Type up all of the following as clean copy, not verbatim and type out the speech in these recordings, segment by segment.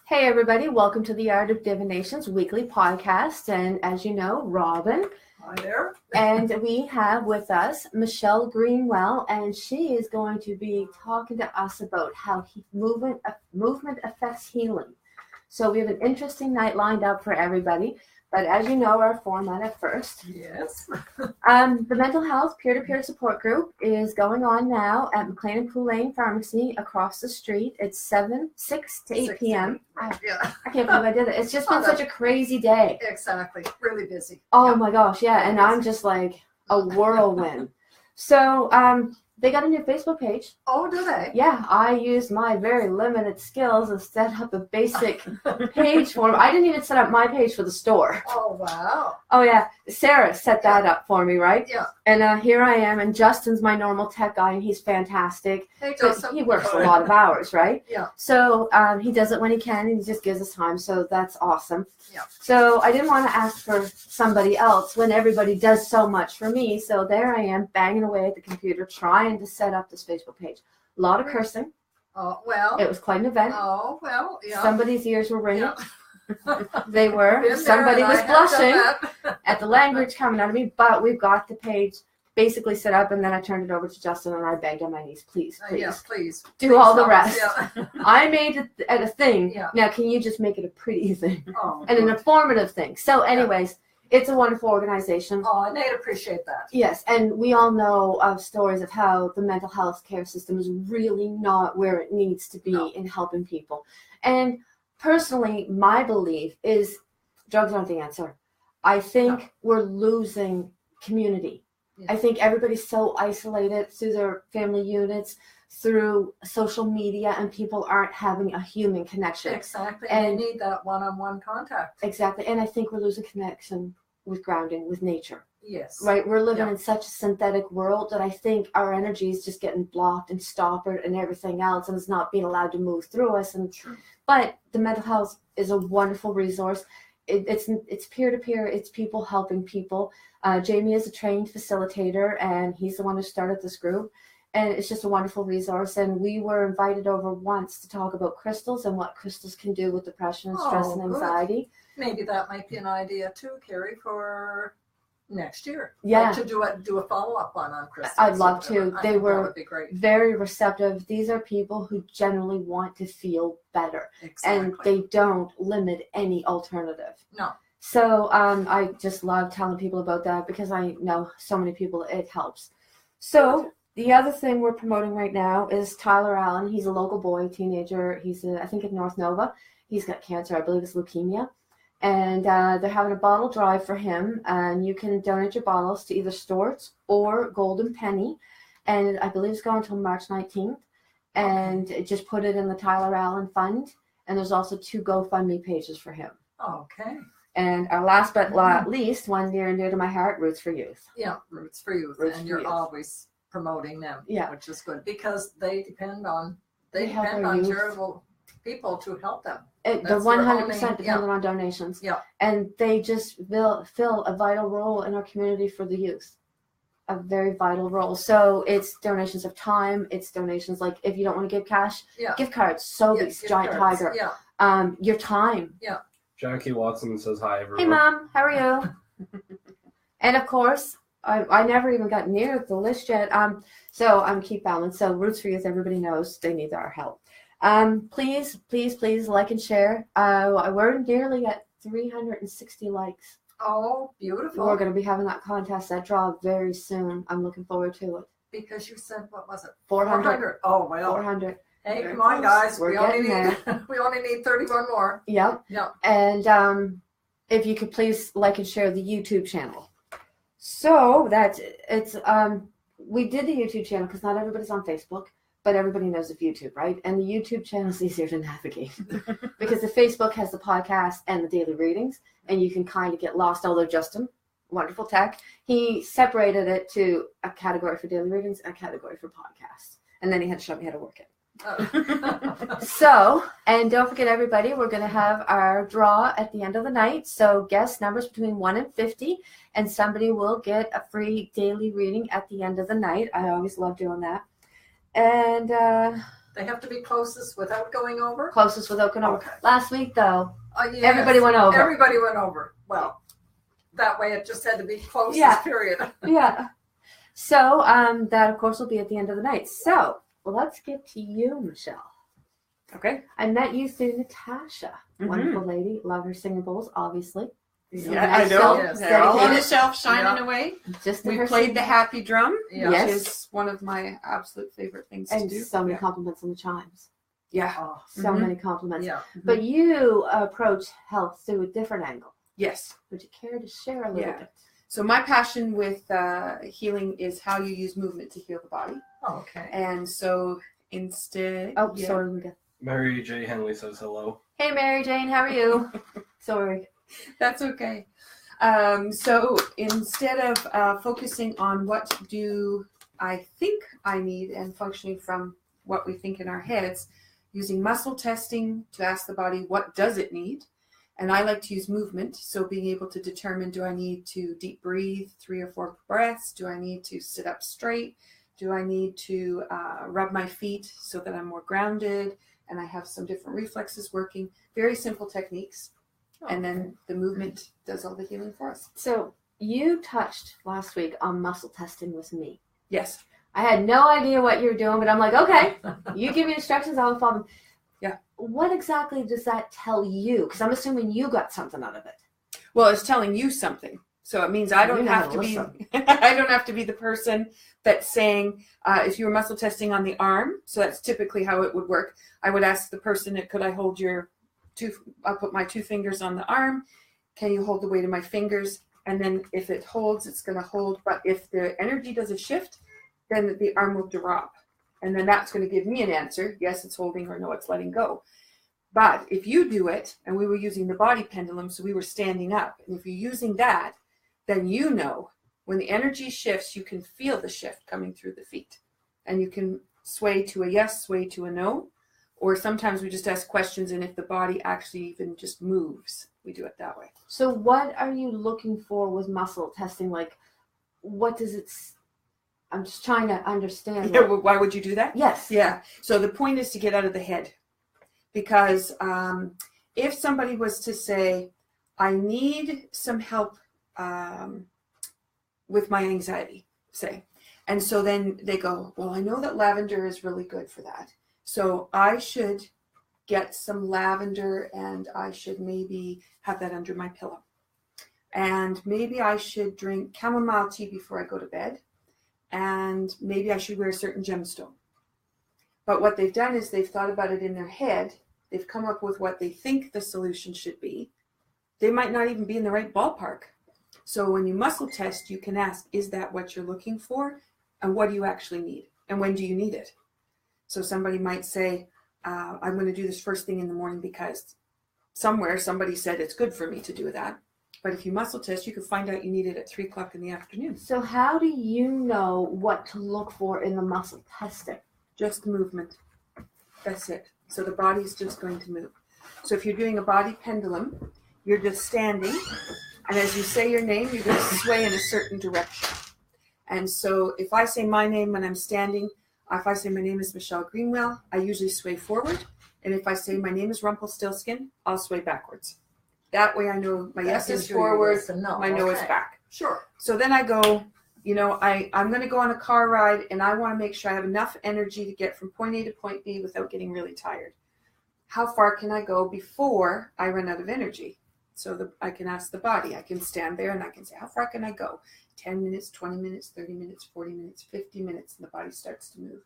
Hey everybody, welcome to the Art of Divination's weekly podcast. And as you know, Robin. Hi there. And we have with us Michelle Greenwell, and she is going to be talking to us about how movement affects healing. So we have an interesting night lined up for everybody. But as you know, our format at first. Yes. The mental health peer-to-peer support group is going on now at McLean and Poulain Pharmacy across the street. It's 6 to 8 p.m. Yeah. I can't believe I did it. It's just been such a crazy day. Exactly. Really busy. Oh my gosh, yeah. And I'm just like a whirlwind. So they got a new Facebook page. Oh, do they? Yeah, I used my very limited skills and set up a basic page for them. I didn't even set up my page for the store. Oh, wow. Oh, yeah. Sarah set that up for me, right? Yeah. And here I am, and Justin's my normal tech guy, and he's fantastic. Hey, But Justin. he works a lot of hours, right? Yeah. So he does it when he can, and he just gives us time, so that's awesome. Yeah. So I didn't want to ask for somebody else when everybody does so much for me, so there I am, banging away at the computer, trying to set up this Facebook page. A lot of cursing. Oh, well. It was quite an event. Oh, well, yeah. Somebody's ears were ringing. Yeah. They were. Been there, Somebody and was I have done blushing that. at the language coming out of me, but we've got the page basically set up, and then I turned it over to Justin, and I begged on my knees, please, please, Yes, please. do Please all the help us. rest. Yeah. I made it at a thing. Yeah. Now, can you just make it a pretty thing Oh, and an good. informative thing? So anyways, it's a wonderful organization. Oh, and they'd appreciate that. Yes, and we all know of stories of how the mental health care system is really not where it needs to be No. in helping people. And personally, my belief is drugs aren't the answer. I think we're losing community. Yeah. I think everybody's so isolated through their family units, through social media, and people aren't having a human connection. Exactly. And- And they need that one-on-one contact. Exactly. And I think we're losing connection with grounding, with nature. Yes. Right? We're living Yeah. in such a synthetic world that I think our energy is just getting blocked and stoppered and everything else, and it's not being allowed to move through us. And True. but the mental health is a wonderful resource. It's peer-to-peer. It's people helping people. Jamie is a trained facilitator, and he's the one who started this group. And it's just a wonderful resource. And we were invited over once to talk about crystals and what crystals can do with depression and stress and Oh, good. anxiety. Maybe that might be an idea too, Carrie, for next year. Yeah. Like to do a follow-up on crystals. I'd love or whatever. to. I They think were that would be great. very receptive. These are people who generally want to feel better, and Exactly. they don't limit any alternative. No. So I just love telling people about that because I know so many people it helps. So the other thing we're promoting right now is Tyler Allen. He's a local boy, teenager. He's I think in North Nova. He's got cancer. I believe it's leukemia. And they're having a bottle drive for him, and you can donate your bottles to either Storts or Golden Penny, and I believe it's going until March 19th, and just put it in the Tyler Allen Fund, and there's also 2 GoFundMe pages for him. Okay. And our last but not least, one near and dear to my heart, Roots for Youth. Yeah, Roots for Youth. Roots and for you're Youth. always promoting them, Yeah. which is good because they depend on help our youth. charitable people to help them. They're That's 100% their only- dependent on donations. Yeah. And they just fill a vital role in our community for the youth. A very vital role. So it's donations of time. It's donations like if you don't want to give cash, Yeah. gift cards, Sobeys, gift Giant cards. Tiger. Yeah. Your time. Jackie Watson says hi, everyone. Hey, Mom. How are you? And of course, I never even got near the list yet. So I'm Keith Ballin. So Roots for Youth, everybody knows they need our help. Please like and share. We're nearly at 360 likes. Oh, beautiful. We're going to be having that contest, that draw very soon. I'm looking forward to it. Because you said, what was it? 400. Oh, well. 400. Hey, Very come on, close. guys. We're We only getting we only need 31 more. Yep. Yeah. And if you could please like and share the YouTube channel. So we did the YouTube channel because not everybody's on Facebook, but everybody knows of YouTube, right? And the YouTube channel is easier to navigate because the Facebook has the podcast and the daily readings, and you can kind of get lost. Although Justin, wonderful tech, he separated it to a category for daily readings, a category for podcasts, and then he had to show me how to work it. Oh. So, and don't forget everybody, we're going to have our draw at the end of the night. So guess numbers between 1 and 50, and somebody will get a free daily reading at the end of the night. I always love doing that. And They have to be closest without going over? Closest without going over. Okay. Last week, though, Yes. everybody went over. Everybody went over. Well, that way it just had to be closest, Yeah. period. Yeah. So that, of course, will be at the end of the night. So let's get to you, Michelle. Okay. I met you through Natasha. Wonderful lady. Love her singing bowls, obviously. Yeah, nice I know. self, Yes. They're all on the dedicated. shelf shining Yeah. away. Just to We her played singing. the happy drum, Yeah. Yes. which is one of my absolute favorite things And to do. so many Yeah. compliments on the chimes. Yeah. Oh, So Mhm. many compliments. yeah. But you approach health through a different angle. Yes. Would you care to share a little Yeah. bit? So my passion with healing is how you use movement to heal the body. Okay. And so instead... Oh, yeah. sorry. We got... Mary J. Henley says hello. Hey, Mary Jane, how are you? Sorry. That's okay. So instead of focusing on what do I think I need and functioning from what we think in our heads, using muscle testing to ask the body what does it need. And I like to use movement. So being able to determine, do I need to deep breathe 3 or 4 breaths? Do I need to sit up straight? Do I need to rub my feet so that I'm more grounded and I have some different reflexes working? Very simple techniques. And then the movement does all the healing for us. So you touched last week on muscle testing with me. Yes. I had no idea what you were doing, but I'm like, okay, you give me instructions, I will follow them. Yeah. What exactly does that tell you? Because I'm assuming you got something out of it. Well, it's telling you something. So it means I don't You know have how to to be listen. I don't have to be the person that's saying, if you were muscle testing on the arm, so that's typically how it would work. I would ask the person, could I hold your I'll put my 2 fingers on the arm. Can you hold the weight of my fingers? And then if it holds, it's going to hold. But if the energy does a shift, then the arm will drop. And then that's going to give me an answer. Yes, it's holding, or no, it's letting go. But if you do it, and we were using the body pendulum, so we were standing up. And if you're using that, then you know when the energy shifts, you can feel the shift coming through the feet. And you can sway to a yes, sway to a no. Or sometimes we just ask questions, and if the body actually even just moves, we do it that way. So what are you looking for with muscle testing? Like, what does it... I'm just trying to understand. Yeah, well, why would you do that? Yes. Yeah. So the point is to get out of the head. Because if somebody was to say, I need some help with my anxiety, say. And so then they go, well, I know that lavender is really good for that. So I should get some lavender and I should maybe have that under my pillow. And maybe I should drink chamomile tea before I go to bed. And maybe I should wear a certain gemstone. But what they've done is they've thought about it in their head. They've come up with what they think the solution should be. They might not even be in the right ballpark. So when you muscle test, you can ask, is that what you're looking for? And what do you actually need? And when do you need it? So somebody might say, I'm going to do this first thing in the morning because somewhere somebody said it's good for me to do that. But if you muscle test, you can find out you need it at 3 o'clock in the afternoon. So how do you know what to look for in the muscle testing? Just movement. That's it. So the body's just going to move. So if you're doing a body pendulum, you're just standing. And as you say your name, you're going to sway in a certain direction. And so if I say my name when I'm standing, if I say my name is Michelle Greenwell, I usually sway forward. And if I say my name is Rumpelstiltskin, I'll sway backwards. That way I know my yes is forward, my no is back. Sure. So then I go, I'm going to go on a car ride and I want to make sure I have enough energy to get from point A to point B without getting really tired. How far can I go before I run out of energy? So I can ask the body. I can stand there and I can say, how far can I go? 10 minutes, 20 minutes, 30 minutes, 40 minutes, 50 minutes, and the body starts to move.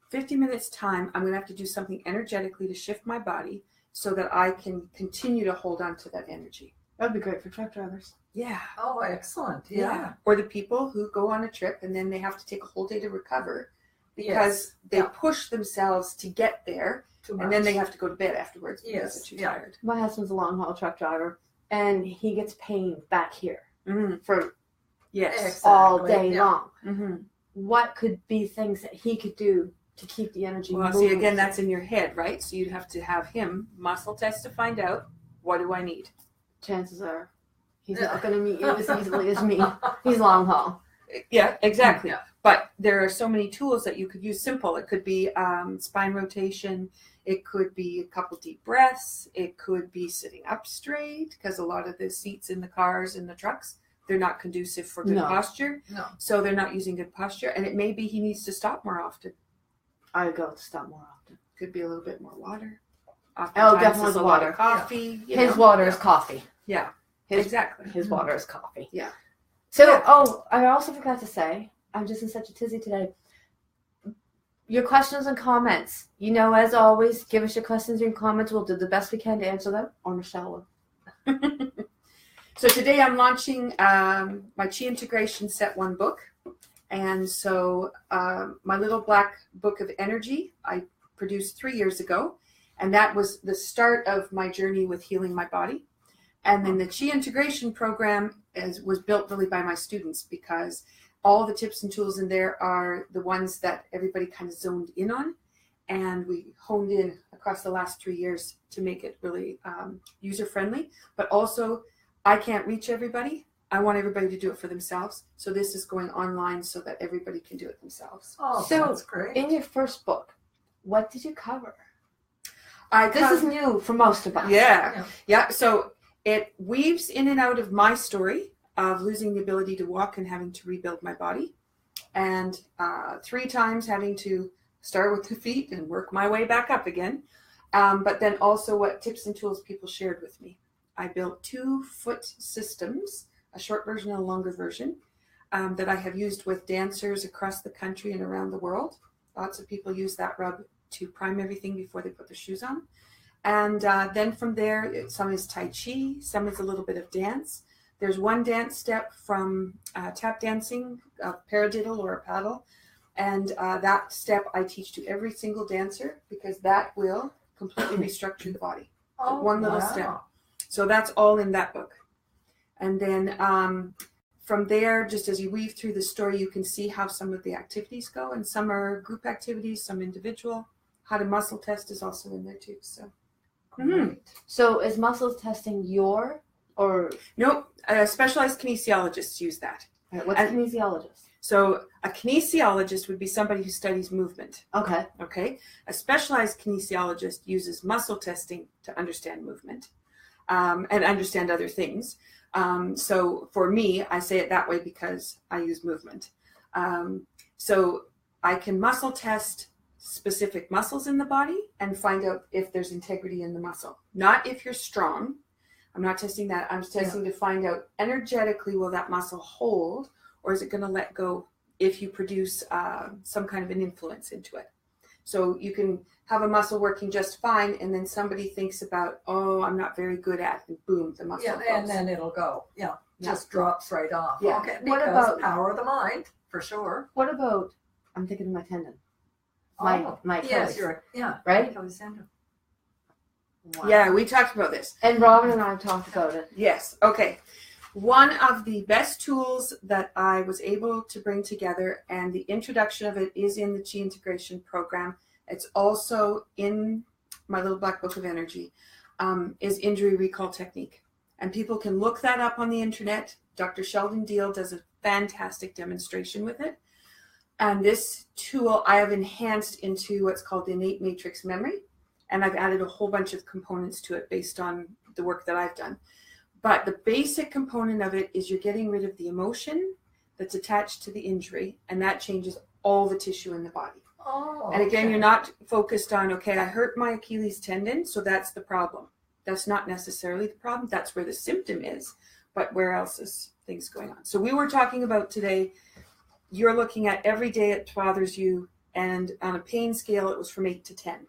50 minutes time, I'm going to have to do something energetically to shift my body so that I can continue to hold on to that energy. That'd be great for truck drivers. Yeah. Oh, excellent. Yeah. Or the people who go on a trip and then they have to take a whole day to recover because they push themselves to get there. And then they have to go to bed afterwards because they're too tired. My husband's a long haul truck driver and he gets pain back here for all day long. Mm-hmm. What could be things that he could do to keep the energy moving? See, again, that's in your head, right? So you'd have to have him muscle test to find out, what do I need? Chances are he's not going to meet you as easily as me. He's long haul. Yeah, exactly. Yeah. But there are so many tools that you could use simple. It could be spine rotation. It could be a couple deep breaths. It could be sitting up straight, because a lot of the seats in the cars and the trucks, they're not conducive for good posture. No. So they're not using good posture. And it may be he needs to stop more often. I go to stop more often. Could be a little bit more water. Definitely it's the a lot water. of coffee. you His know. water is coffee. Yeah, His, exactly. His water is coffee. Yeah. So, Yeah. I also forgot to say, I'm just in such a tizzy today. Your questions and comments. As always, give us your questions and comments. We'll do the best we can to answer them, or Michelle will. So today I'm launching my Chi Integration Set 1 book. And so my little black book of energy I produced 3 years ago. And that was the start of my journey with healing my body. And then the Chi Integration program was built really by my students, because all the tips and tools in there are the ones that everybody kind of zoned in on. And we honed in across the last 3 years to make it really user-friendly. But also, I can't reach everybody. I want everybody to do it for themselves. So this is going online so that everybody can do it themselves. Oh, So, that's great. In your first book, what did you cover? This This is new for most of us. Yeah. So it weaves in and out of my story of losing the ability to walk and having to rebuild my body. And 3 times having to start with the feet and work my way back up again. But then also what tips and tools people shared with me. I built 2 foot systems, a short version and a longer version, that I have used with dancers across the country and around the world. Lots of people use that rub to prime everything before they put their shoes on. And then from there, some is Tai Chi, some is a little bit of dance. There's one dance step from tap dancing, a paradiddle or a paddle. And that step I teach to every single dancer, because that will completely restructure the body. One little step. So that's all in that book. And then from there, just as you weave through the story, you can see how some of the activities go. And some are group activities, some individual. How to muscle test is also in there too. So, So is muscle testing or Nope, specialized kinesiologists use that. what's a kinesiologist? So a kinesiologist would be somebody who studies movement. Okay. Okay. A specialized kinesiologist uses muscle testing to understand movement and understand other things. So for me, I say it that way because I use movement. So I can muscle test specific muscles in the body and find out if there's integrity in the muscle. Not if you're strong. I'm not testing that. I'm testing to find out energetically, will that muscle hold, or is it going to let go if you produce some kind of an influence into it? So you can have a muscle working just fine, and then somebody thinks about, oh, I'm not very good at, and boom, the muscle goes. And then it'll go. Just drops right off. Yeah. Okay. What Because about- power of the mind, for sure. What about? I'm thinking of my tendon. My Yes, Achilles, right? right? Wow. Yeah, we talked about this. And Robin and I talked about it. Yes. Okay. One of the best tools that I was able to bring together, and the introduction of it is in the Chi Integration program. It's also in my little black book of energy, is injury recall technique. And people can look that up on the internet. Dr. Sheldon Deal does a fantastic demonstration with it. And this tool I have enhanced into what's called innate matrix memory. And I've added a whole bunch of components to it based on the work that I've done. But the basic component of it is you're getting rid of the emotion that's attached to the injury, and that changes all the tissue in the body. And again, you're not focused on, okay, I hurt my Achilles tendon, so that's the problem. That's not necessarily the problem. That's where the symptom is, but where else is things going on? So we were talking about today, you're looking at every day it bothers you, and on a pain scale, it was from 8 to 10.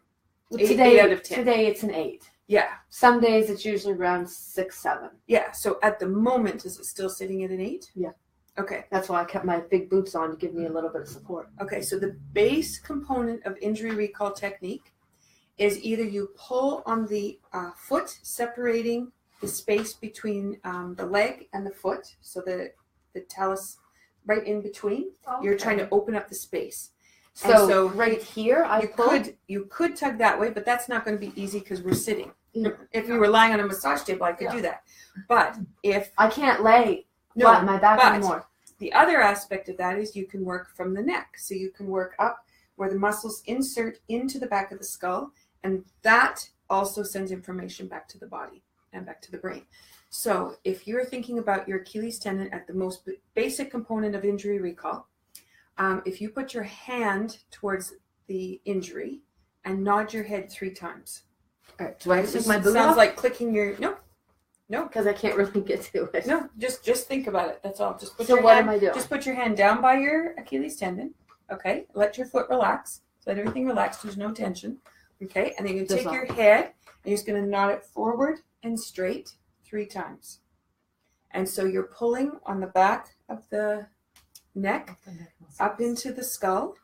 Today, 8 out of 10. Today it's an 8. Yeah. Some days it's usually around 6, 7. Yeah. So at the moment, is it still sitting at an 8? Yeah. Okay. That's why I kept my big boots on to give me a little bit of support. Okay. So the base component of injury recall technique is either you pull on the foot, separating the space between the leg and the foot, so the talus right in between. You're trying to open up the space. So right here, you could tug that way, but that's not going to be easy because we're sitting. Yeah. If we were lying on a massage table, I could do that. But if I can't lay flat on my back but anymore. The other aspect of that is you can work from the neck. So you can work up where the muscles insert into the back of the skull, and that also sends information back to the body and back to the brain. So if you're thinking about your Achilles tendon at the most basic component of injury recall, if you put your hand towards the injury and nod your head 3 times. All right, do I This take my boot sounds off? like clicking your, no, Because I can't really get to it. no, just think about it. That's all. Just put So your what hand, am I doing? just put your hand down by your Achilles tendon. Okay. Let your foot relax. Let everything relax. There's no tension. Okay. And then you take your head and you're just going to nod it forward and straight 3 times. And so you're pulling on the back of the neck up into the skull,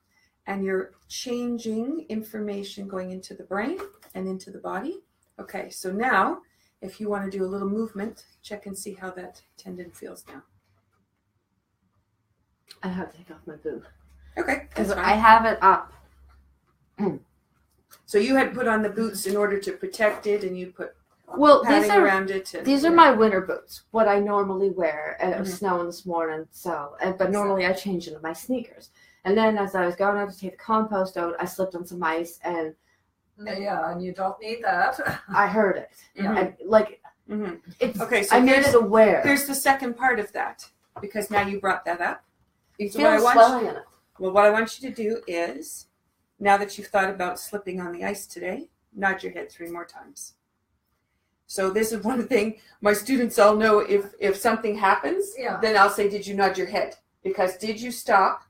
and you're changing information going into the brain and into the body. Okay. So now, if you want to do a little movement, check and see how that tendon feels now. I have to take off my boot. Okay. Because That's I fine. have it up. So you had put on the boots in order to protect it, and you put Well, padding around it. And, these are my winter boots, what I normally wear. And it was Mhm. snowing this morning, but normally I change into my sneakers. And then as I was going out to take the compost out, I slipped on some ice and Yeah, and you don't need that. I heard it. Yeah. And, like, Mhm. it's, Okay, so I made it aware. Here's the second part of that, because now you brought that up. You So what I feel want swelling in it. Well, what I want you to do is, now that you've thought about slipping on the ice today, nod your head 3 more times. So this is one thing my students all know. If something happens, Yeah. then I'll say, did you nod your head? Because did you stop,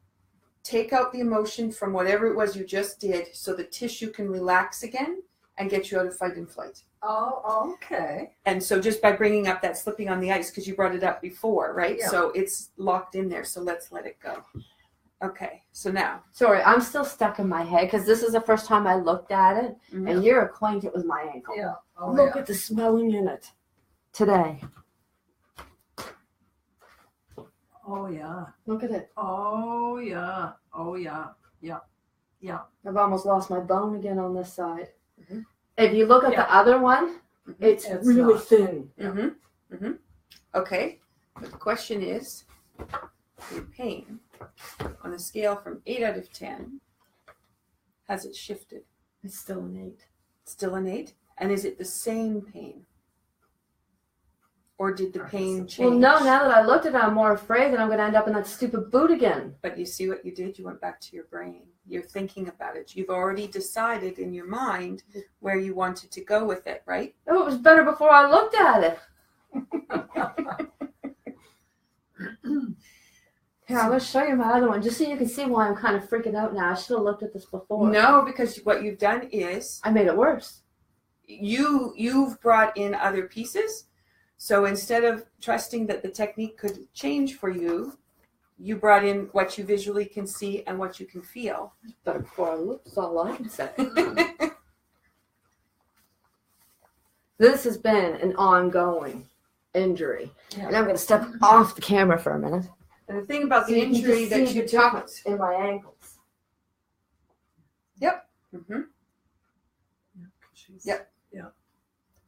take out the emotion from whatever it was you just did, so the tissue can relax again and get you out of fight and flight. Oh, okay. And so just by bringing up that slipping on the ice, because you brought it up before, right? Yeah. So it's locked in there. So let's let it go. Okay. So now. Sorry, I'm still stuck in my head because this is the first time I looked at it, Mhm. and you're acquainted with my ankle. Yeah. Oh, Look yeah. at the swelling in it today. Oh, yeah. Look at it. Oh, yeah. Oh, yeah. Yeah. I've almost lost my bone again on this side. Mhm. If you look at Yeah. the other one, it's It's really not. thin. Mm-hmm. Mm-hmm. Okay. But the question is, your pain on a scale from 8 out of 10, has it shifted? It's still an 8. Still an 8? And is it the same pain? Or did the pain change? Well, no, now that I looked at it, I'm more afraid that I'm going to end up in that stupid boot again. But you see what you did? You went back to your brain. You're thinking about it. You've already decided in your mind where you wanted to go with it, right? Oh, it was better before I looked at it. Here, I'm going to show you my other one, just so you can see why I'm kind of freaking out now. I should have looked at this before. No, because what you've done is I made it worse. you've brought in other pieces. So instead of trusting that the technique could change for you, you brought in what you visually can see and what you can feel. Better before I looked, is all I can say. This has been an ongoing injury. Yeah. And I'm going to step off the camera for a minute. And the thing about So the you can injury just that see you the talked. difference in my ankles. Mm-hmm. Yep.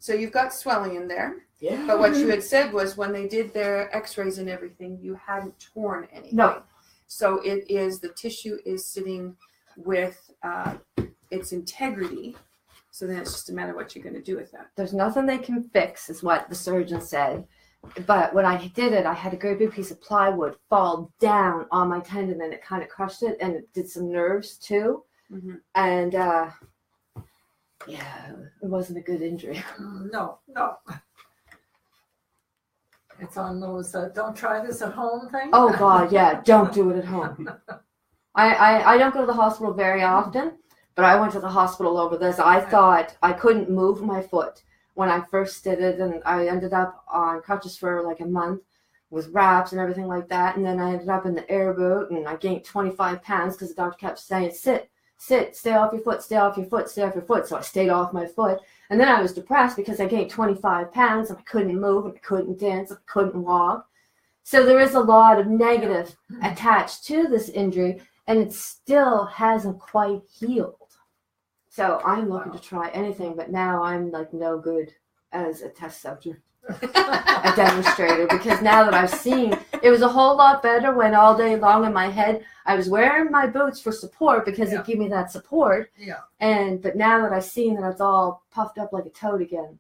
So you've got swelling in there. Yeah. But what you had said was when they did their x-rays and everything, you hadn't torn anything. No. So it is, the tissue is sitting with its integrity. So then it's just a matter of what you're going to do with that. There's nothing they can fix, is what the surgeon said. But when I did it, I had a great big piece of plywood fall down on my tendon, and it kind of crushed it, and it did some nerves too. Mm-hmm. And yeah, it wasn't a good injury. No. It's on those don't try this at home thing. Oh God, yeah, don't do it at home. I don't go to the hospital very often, but I went to the hospital over this. I thought I couldn't move my foot when I first did it, and I ended up on crutches for like a month with wraps and everything like that. And then I ended up in the air boot, and I gained 25 pounds because the doctor kept saying, sit, stay off your foot, stay off your foot, stay off your foot. So I stayed off my foot. And then I was depressed because I gained 25 pounds and I couldn't move and I couldn't dance and I couldn't walk. So there is a lot of negative attached to this injury, and it still hasn't quite healed. So I'm looking to try anything, but now I'm like no good as a test subject, a demonstrator, because now that I've seen It was a whole lot better when all day long in my head I was wearing my boots for support because it gave me that support. Yeah. But now that I've seen that it's all puffed up like a toad again,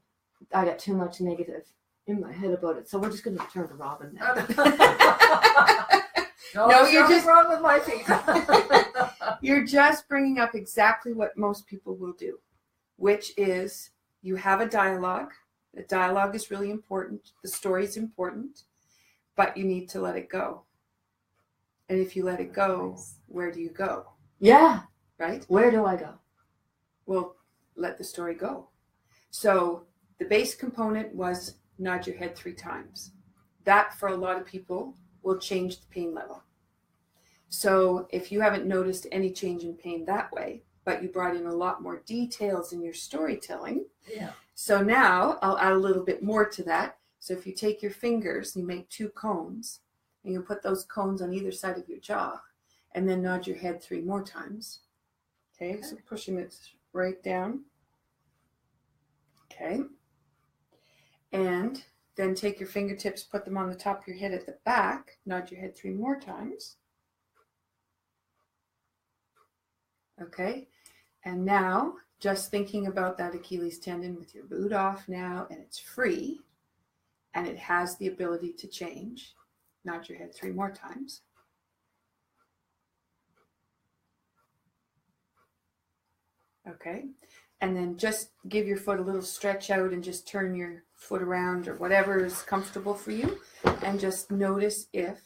I got too much negative in my head about it. So we're just going to return to Robin now. No, you're just wrong with my feet. You're just bringing up exactly what most people will do, which is you have a dialogue. The dialogue is really important. The story is important, but you need to let it go. And if you let it go, where do you go? Yeah. Right? Where do I go? Well, let the story go. So the base component was nod your head 3 times. That, for a lot of people, will change the pain level. So if you haven't noticed any change in pain that way, but you brought in a lot more details in your storytelling. Yeah. So now I'll add a little bit more to that. So if you take your fingers, you make 2 cones, and you put those cones on either side of your jaw, and then nod your head 3 more times. Okay, so pushing it right down. Okay. And then take your fingertips, put them on the top of your head at the back, nod your head 3 more times. Okay, and now just thinking about that Achilles tendon with your boot off now, and it's free, and it has the ability to change. Nod your head 3 more times. Okay, and then just give your foot a little stretch out and just turn your foot around or whatever is comfortable for you, and just notice if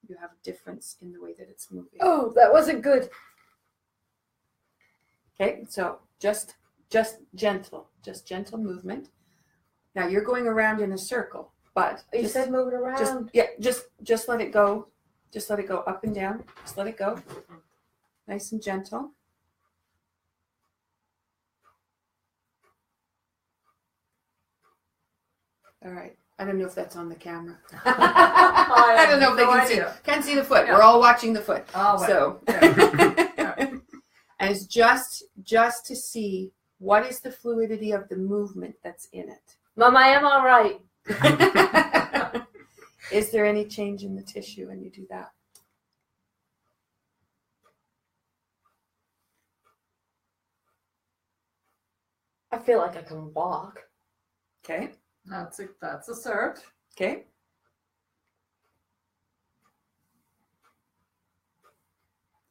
you have a difference in the way that it's moving. Oh, that wasn't good. Okay, so just gentle movement. Now you're going around in a circle, but You said move it around. just let it go. Just let it go up and down. Just let it go. Nice and gentle. All right. I don't know if that's on the camera. I don't know if they can't see the foot. Yeah. We're all watching the foot. Oh, well. So. Yeah. And it's just to see what is the fluidity of the movement that's in it. Mom, I am all right. Is there any change in the tissue when you do that? I feel like I can walk. Okay. That's a cert. Okay.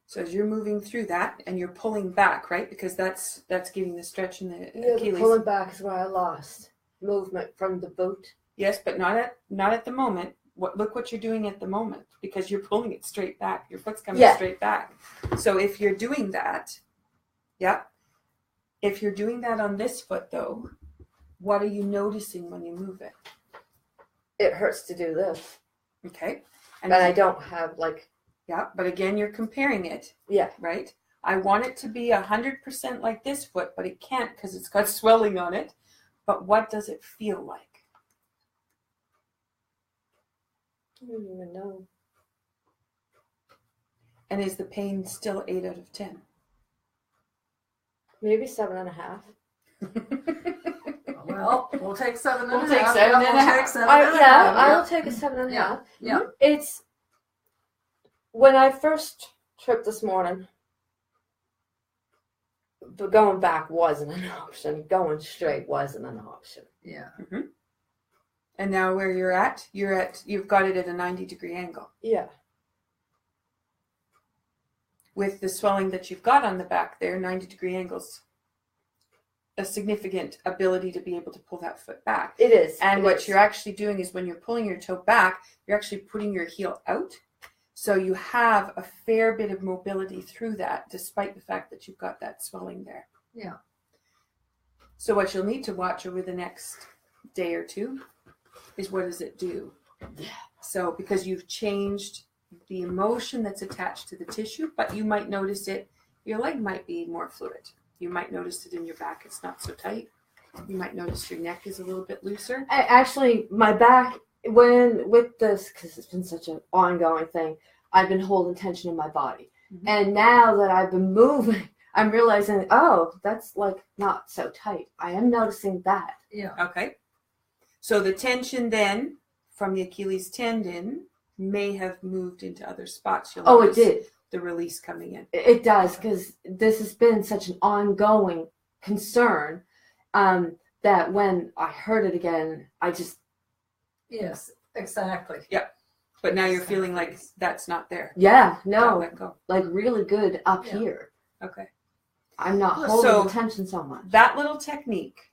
So as you're moving through that and you're pulling back, right? Because that's giving the stretch in the Achilles. Pulling back is where I lost movement from the boot. Yes, but not at the moment. Look what you're doing at the moment, because you're pulling it straight back. Your foot's coming straight back. So if you're doing that, if you're doing that on this foot though, what are you noticing when you move it? It hurts to do this. Okay. And I don't have Yeah, but again, you're comparing it. Yeah. Right? I want it to be 100% like this foot, but it can't because it's got swelling on it. But what does it feel like? I don't even know. And is the pain still 8 out of 10? Maybe 7.5. Well, we'll take 7.5. We'll take 7.5. I'll take a 7.5. Yeah. It's when I first tripped this morning. But going back wasn't an option. Going straight wasn't an option. Yeah. Mm-hmm. And now where you've got it at a 90-degree angle. Yeah. With the swelling that you've got on the back there, 90-degree angles, a significant ability to be able to pull that foot back. It is. And what you're actually doing is when you're pulling your toe back, you're actually putting your heel out. So you have a fair bit of mobility through that, despite the fact that you've got that swelling there. Yeah. So what you'll need to watch over the next day or two is what does it do? Yeah. So because you've changed the emotion that's attached to the tissue, but you might notice it, your leg might be more fluid. You might notice it in your back, it's not so tight. You might notice your neck is a little bit looser. Actually, my back, with this, because it's been such an ongoing thing, I've been holding tension in my body. Mm-hmm. And now that I've been moving, I'm realizing, that's not so tight. I am noticing that. Yeah. Okay. So the tension then from the Achilles tendon may have moved into other spots. You'll Oh, it notice did. the release coming in. It does, because this has been such an ongoing concern that when I heard it again, I just, Yes, exactly. But now you're feeling like that's not there. yeah, Gotta no, let go. like really good up Yeah. here. Okay. I'm not So- holding the tension so much. That little technique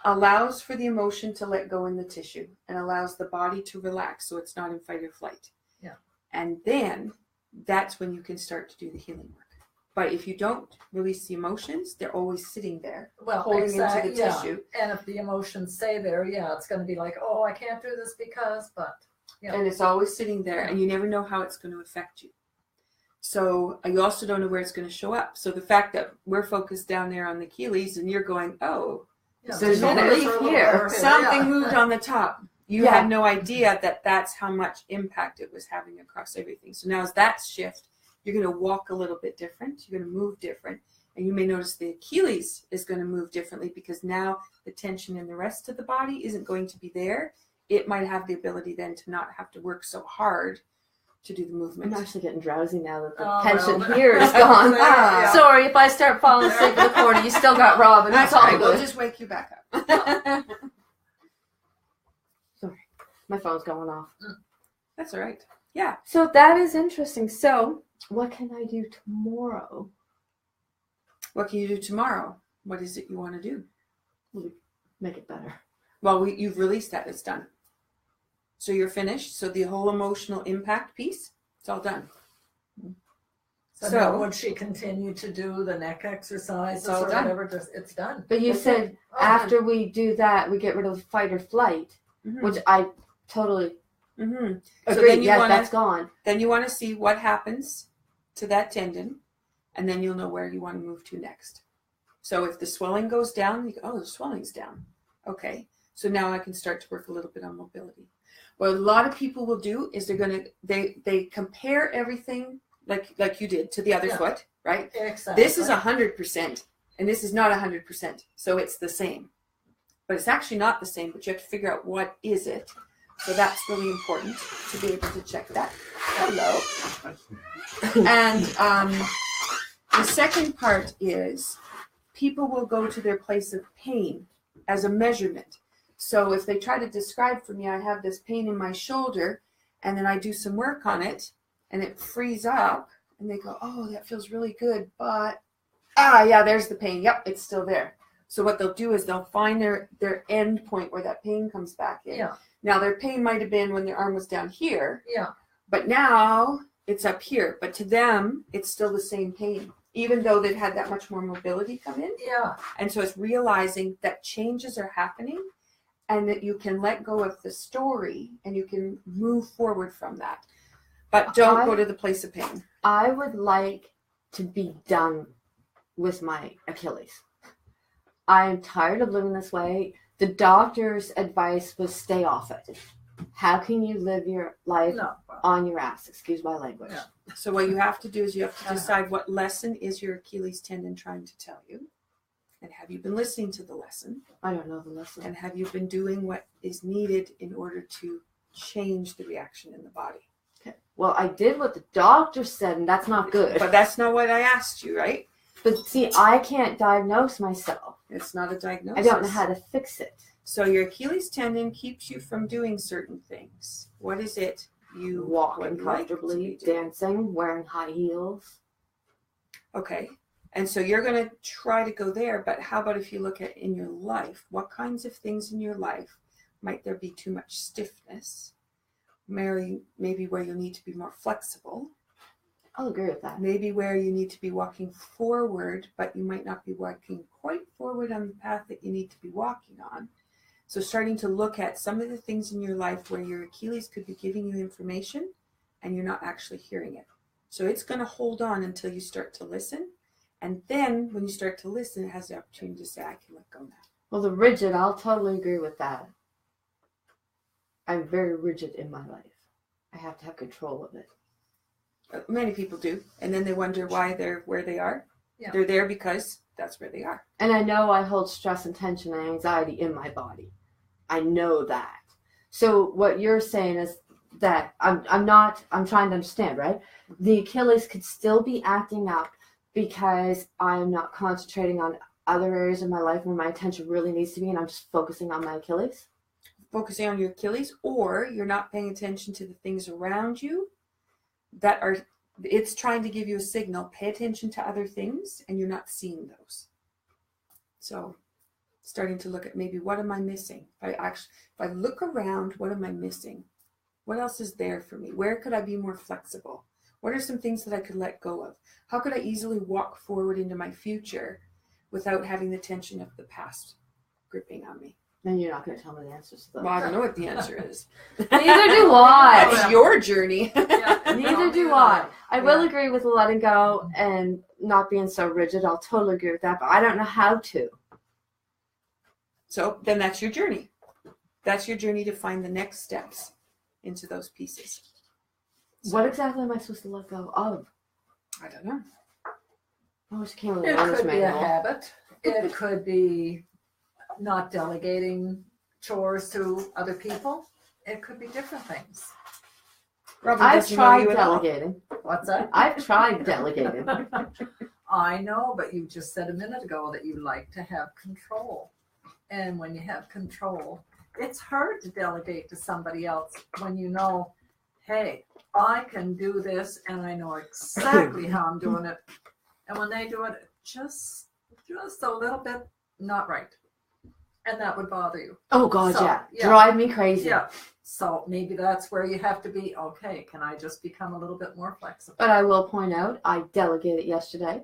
allows for the emotion to let go in the tissue and allows the body to relax so it's not in fight or flight. Yeah. And then that's when you can start to do the healing work. But if you don't release the emotions, they're always sitting there, Well, holding exactly. into the tissue. And if the emotions stay there, it's going to be like, oh, I can't do this because, but. Yeah. And it's always sitting there, and you never know how it's going to affect you. So you also don't know where it's going to show up. So the fact that we're focused down there on the Achilles and you're going, oh, There's a relief here. something moved on the top. You Yeah. had no idea that that's how much impact it was having across everything. So now as that shift, you're going to walk a little bit different. You're going to move different. And you may notice the Achilles is going to move differently because now the tension in the rest of the body isn't going to be there. It might have the ability then to not have to work so hard to do the movement. I'm actually getting drowsy now that the Oh, tension well, here is gone. Yeah. Sorry if I start falling asleep in the corner. You still got Robin. That's It's all all right. We'll good. just wake you back up. My phone's going off. That's all right. Yeah. So that is interesting. So what can I do tomorrow? What can you do tomorrow? What is it you want to do? Make it better. Well, you've released that. It's done. So you're finished. So the whole emotional impact piece, it's all done. So, So- now would she continue to do the neck exercises It's all or done. whatever? It's done. But you That's said Oh, after we do that, we get rid of fight or flight, Mm-hmm. which I totally Mm-hmm. agree. then you Yes, wanna- that's gone. Then you want to see what happens to that tendon, and then you'll know where you want to move to next. So if the swelling goes down, you go, oh, the swelling's down. Okay, so now I can start to work a little bit on mobility. What a lot of people will do is they compare everything like you did to the other Yeah. foot, right? Exactly. This is 100%, and this is not 100%, so it's the same. But it's actually not the same, but you have to figure out what is it. So that's really important to be able to check that. Hello. And the second part is people will go to their place of pain as a measurement. So if they try to describe for me, I have this pain in my shoulder, and then I do some work on it, and it frees up, and they go, oh, that feels really good, but, yeah, there's the pain. Yep, it's still there. So what they'll do is they'll find their end point where that pain comes back in. Yeah. Now, their pain might have been when their arm was down here, Yeah. but now it's up here. But to them, it's still the same pain, even though they've had that much more mobility come in. Yeah. And so it's realizing that changes are happening and that you can let go of the story and you can move forward from that. But don't go to the place of pain. I would like to be done with my Achilles. I'm tired of living this way. The doctor's advice was stay off it. How can you live your life No. on your ass? Excuse my language. Yeah. So what you have to do is you have to decide what lesson is your Achilles tendon trying to tell you. And have you been listening to the lesson? I don't know the lesson. And have you been doing what is needed in order to change the reaction in the body? Okay. Well, I did what the doctor said, and that's not good. But that's not what I asked you, right? But see, I can't diagnose myself. It's not a I diagnosis. don't know how to fix it. So your Achilles tendon keeps you from doing certain things. What is it you Walking would like to comfortably, be doing? dancing, wearing high heels. Okay. And so you're going to try to go there, but how about if you look at in your life, what kinds of things in your life might there be too much stiffness? Maybe where you need to be more flexible. I'll agree with that. Maybe where you need to be walking forward, but you might not be walking quite forward on the path that you need to be walking on. So starting to look at some of the things in your life where your Achilles could be giving you information and you're not actually hearing it. So it's going to hold on until you start to listen. And then when you start to listen, it has the opportunity to say, I can let go now. Well, the rigid, I'll totally agree with that. I'm very rigid in my life. I have to have control of it. Many people do. And then they wonder why they're where they are. Yeah. They're there because that's where they are. And I know I hold stress and tension and anxiety in my body. I know that. So what you're saying is that I'm trying to understand, right? The Achilles could still be acting up because I'm not concentrating on other areas of my life where my attention really needs to be, and I'm just focusing on my Achilles. Focusing on your Achilles, or you're not paying attention to the things around you that are, it's trying to give you a signal. Pay attention to other things, and you're not seeing those. So starting to look at maybe, what am I missing? If I look around, what am I missing? What else is there for me? Where could I be more flexible? What are some things that I could let go of? How could I easily walk forward into my future without having the tension of the past gripping on me? Then you're not going to tell me the answers to those. Well, I don't know what the answer is. Neither do I. That's your journey. Neither do I. I will agree with letting go and not being so rigid. I'll totally agree with that, but I don't know how to. So then that's your journey. That's your journey to find the next steps into those pieces. So, what exactly am I supposed to let go of? I don't know. I wish I came with It an honest could be a manual. habit. It could be not delegating chores to other people. It could be different things. Robin I've doesn't know tried you at all. delegating. What's that? I've tried delegating. I know, but you just said a minute ago that you like to have control. And when you have control, it's hard to delegate to somebody else when you know, hey, I can do this and I know exactly how I'm doing it. And when they do it, just a little bit not right. And that would bother you. Oh, God, So, yeah. yeah. Drive me crazy. Yeah. So maybe that's where you have to be, okay, can I just become a little bit more flexible? But I will point out, I delegated yesterday.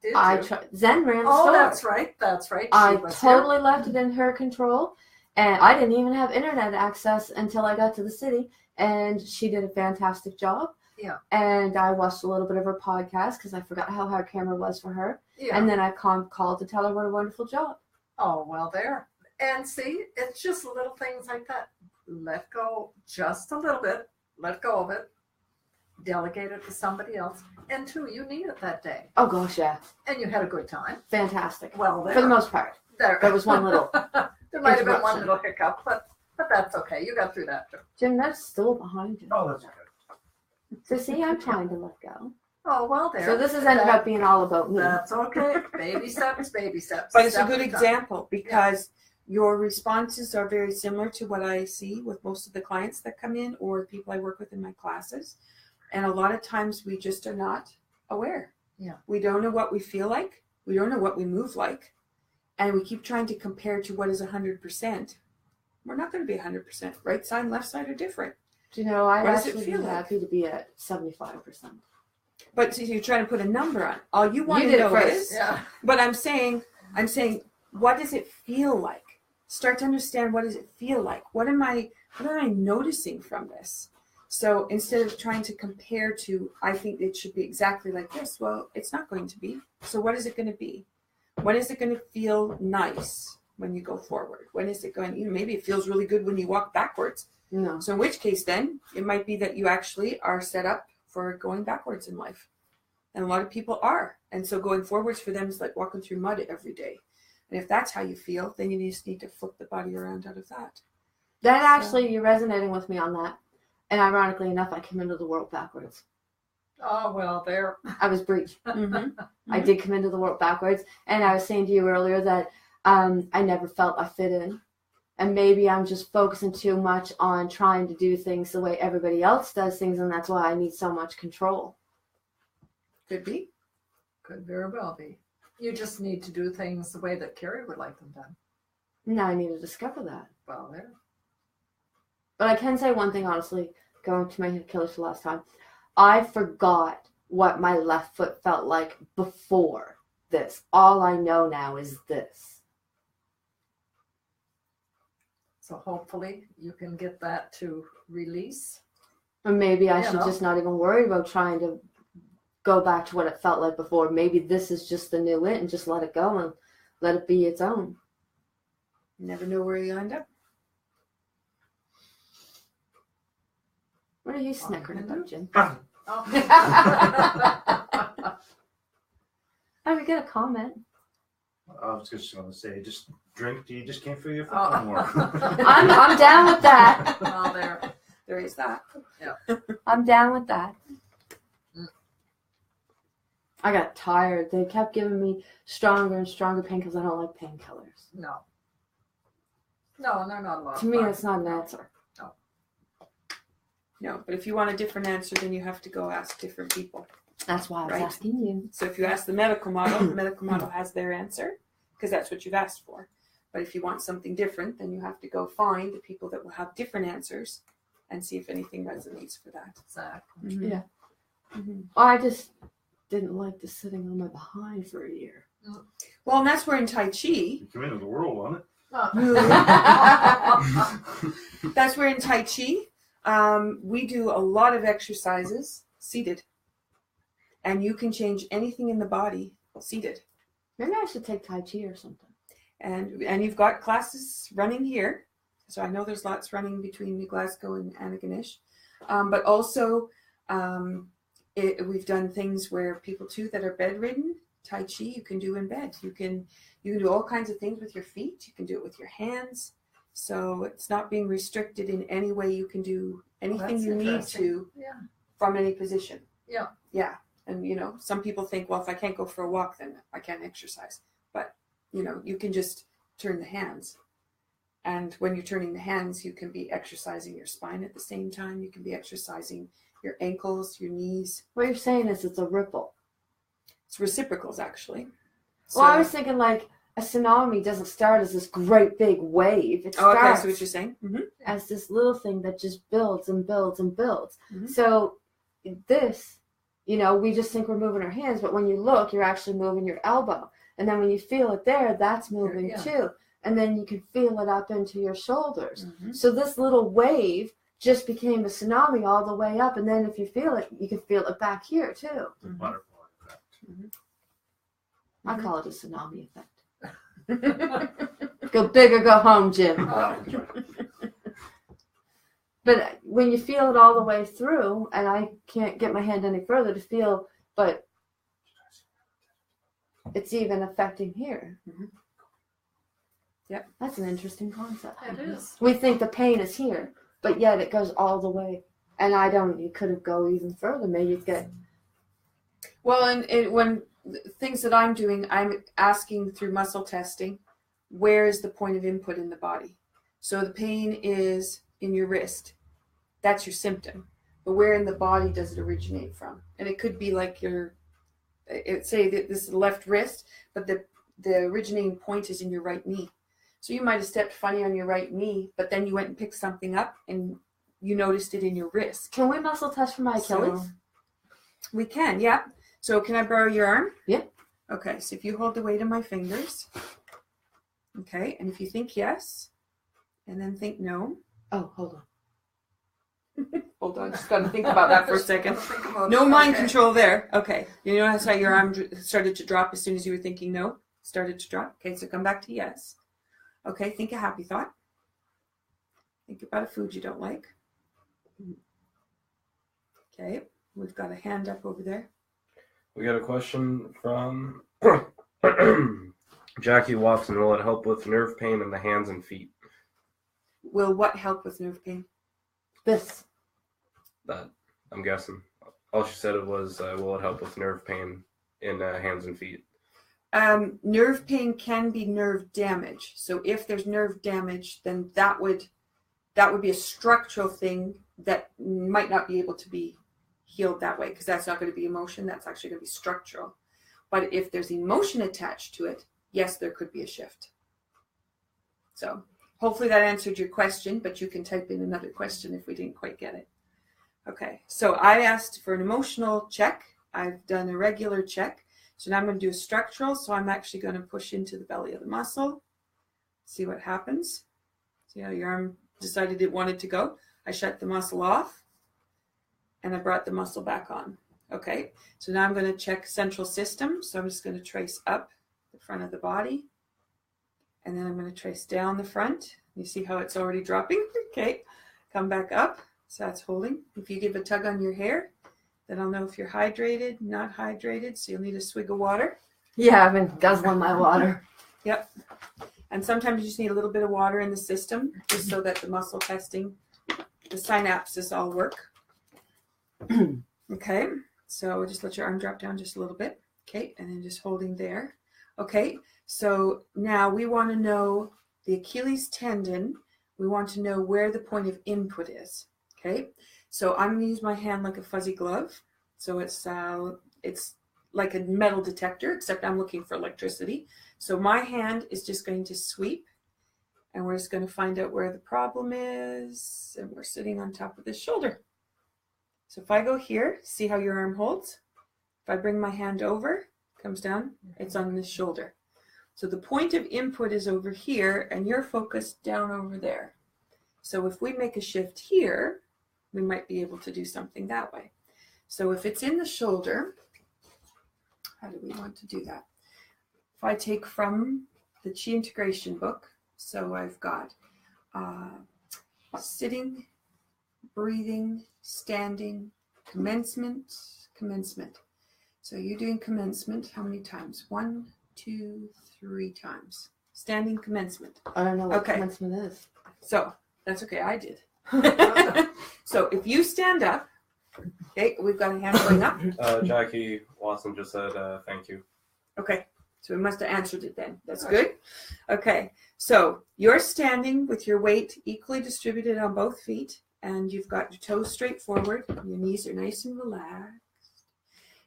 Did I you? Zen ran the Oh, store. that's right. That's right. She I was here. totally left it in her control, and I didn't even have internet access until I got to the city, and she did a fantastic job. Yeah. And I watched a little bit of her podcast because I forgot how hard camera was for her, Yeah. and then I called to tell her what a wonderful job. Oh, well, there. And see, it's just little things like that. Let go just a little bit. Let go of it. Delegate it to somebody else. And two, you need it that day. Oh gosh, yeah, And you had a good time. fantastic. Well, there. For the most part, there. there was one little there might have been one interruption. little hiccup, but that's okay. You got through that too. Jim, that's still behind you. Oh, that's okay. So see, I'm trying to let go. Oh, well, there. So this has ended up being all about me. That's okay. Baby steps, baby steps. But it's a Step good at a time. example because your responses are very similar to what I see with most of the clients that come in or people I work with in my classes. And a lot of times we just are not aware. Yeah. We don't know what we feel like. We don't know what we move like. And we keep trying to compare to what is 100%. We're not going to be 100%. Right side and left side are different. Do you know, I'd What does it actually feel be like? happy to be at 75%. But see, you're trying to put a number on. All you want You to did it know first. is, Yeah. but I'm saying, what does it feel like? Start to understand, what does it feel like? What am I noticing from this? So instead of trying to compare to, I think it should be exactly like this. Well, it's not going to be. So what is it going to be? When is it going to feel nice when you go forward? When is it going, maybe it feels really good when you walk backwards. No. So in which case then, it might be that you actually are set up for going backwards in life. And a lot of people are. And so going forwards for them is like walking through mud every day. And if that's how you feel, then you just need to flip the body around out of that. That actually, you're resonating with me on that. And ironically enough, I came into the world backwards. Oh, well, there. I was breech. Mm-hmm. I did come into the world backwards. And I was saying to you earlier that I never felt I fit in. And maybe I'm just focusing too much on trying to do things the way everybody else does things. And that's why I need so much control. Could be. Could very well be. You just need to do things the way that Carrie would like them done. Now I need to discover that. Well, there. But I can say one thing, honestly, going to my Achilles for the last time. I forgot what my left foot felt like before this. All I know now is this. So hopefully you can get that to release. Or maybe I Yeah, should no. just not even worry about trying to go back to what it felt like before. Maybe this is just the new it and just let it go and let it be its own. You never know where you end up. What are you snickering about, Jim? Oh. Oh, we get a comment. I was just going to say, just drink till you just can't feel your foot Oh. anymore. I'm down with that. Well, there. There as that. I'm down with that. Mm. I got tired. They kept giving me stronger and stronger pain because I don't like painkillers. No. No, and they're not a lot. To me, of fun. that's not an answer. No, but if you want a different answer, then you have to go ask different people. That's why I was Right. asking you. So if you ask the medical model, the medical model has their answer because that's what you've asked for. But if you want something different, then you have to go find the people that will have different answers and see if anything resonates for that. Exactly. Mhm. Yeah. Mhm. I just didn't like the sitting on my behind for a year. Well, and that's where in Tai Chi, You come into the world on it. that's where in Tai Chi, we do a lot of exercises seated. And you can change anything in the body seated. Maybe I should take Tai Chi or something. And you've got classes running here. So I know there's lots running between New Glasgow and Antigonish. But also we've done things where people too that are bedridden, Tai Chi you can do in bed. You can do all kinds of things with your feet. You can do it with your hands. So it's not being restricted in any way. You can do anything That's you need interesting. to Yeah. from any position. Yeah. Yeah. And, some people think, well, if I can't go for a walk, then I can't exercise. But, you can just turn the hands. And when you're turning the hands, you can be exercising your spine at the same time. You can be exercising your ankles, your knees. What you're saying is it's a ripple. It's reciprocals, actually. Well, I was thinking like a tsunami doesn't start as this great big wave. It Oh, okay, starts so what you're saying? Mm-hmm. as this little thing that just builds and builds and builds. Mhm. So this, we just think we're moving our hands, but when you look, you're actually moving your elbow. And then when you feel it there, that's moving Yeah. too. And then you can feel it up into your shoulders. Mm-hmm. So this little wave just became a tsunami all the way up. And then if you feel it, you can feel it back here too. The butterfly effect. I call it a tsunami effect. Go big or go home, Jim. But when you feel it all the way through, and I can't get my hand any further to feel, but it's even affecting here. Mhm. Yep. That's an interesting concept. It is. We think the pain is here, but yet it goes all the way. And you could have go even further. Maybe you get. Well, and when things that I'm doing, I'm asking through muscle testing, where is the point of input in the body? So the pain is in your wrist. That's your symptom. But where in the body does it originate from? And it could be like say that this is the left wrist, but the originating point is in your right knee. So you might have stepped funny on your right knee, but then you went and picked something up and you noticed it in your wrist. Can we muscle test for my Achilles? So, we can, yeah. So can I borrow your arm? Yeah. Okay, so if you hold the weight of my fingers. Okay, and if you think yes, and then think no. Oh, hold on. Hold on, just got to think about that for a second. Think about No it. mind Okay. control there. Okay, you notice how your arm started to drop as soon as you were thinking no? Started to drop. Okay, so come back to yes. Okay, think a happy thought. Think about a food you don't like. Okay, we've got a hand up over there. We got a question from Jackie Watson. Will it help with nerve pain in the hands and feet? Will what help with nerve pain? This. That I'm guessing. All she said was, will it help with nerve pain in hands and feet? Nerve pain can be nerve damage. So if there's nerve damage, then that would be a structural thing that might not be able to be healed that way, because that's not going to be emotion. That's actually going to be structural. But if there's emotion attached to it, yes, there could be a shift. So hopefully that answered your question, but you can type in another question if we didn't quite get it. Okay, so I asked for an emotional check. I've done a regular check. So now I'm going to do a structural. So I'm actually going to push into the belly of the muscle, see what happens. See how your arm decided it wanted to go. I shut the muscle off and I brought the muscle back on. Okay, so now I'm going to check central system. So I'm just going to trace up the front of the body. And then I'm going to trace down the front. You see how it's already dropping? Okay, come back up. So that's holding. If you give a tug on your hair, then I'll know if you're hydrated, not hydrated. So you'll need a swig of water. Yeah, I've been guzzling my water. Yep. And sometimes you just need a little bit of water in the system just so that the muscle testing the synapses all work. Okay, so just let your arm drop down just a little bit. Okay, and then just holding there. Okay, so now we want to know the Achilles tendon. We want to know where the point of input is. Okay, so I'm going to use my hand like a fuzzy glove. So it's like a metal detector, except I'm looking for electricity. So my hand is just going to sweep, and we're just going to find out where the problem is, and we're sitting on top of this shoulder. So if I go here, see how your arm holds? If I bring my hand over, comes down, it's on this shoulder. So the point of input is over here, and you're focused down over there. So if we make a shift here, we might be able to do something that way. So if it's in the shoulder, how do we want to do that? If I take from the Chi Integration book, so I've got sitting, breathing, standing, commencement. So you're doing commencement how many times? 1, 2, 3 times. Standing commencement. I don't know what Okay. commencement is. So that's okay, I did. So if you stand up, okay, we've got a hand going up. Jackie Watson just said thank you. Okay, so we must have answered it then. That's good. Okay, so you're standing with your weight equally distributed on both feet, and you've got your toes straight forward. Your knees are nice and relaxed.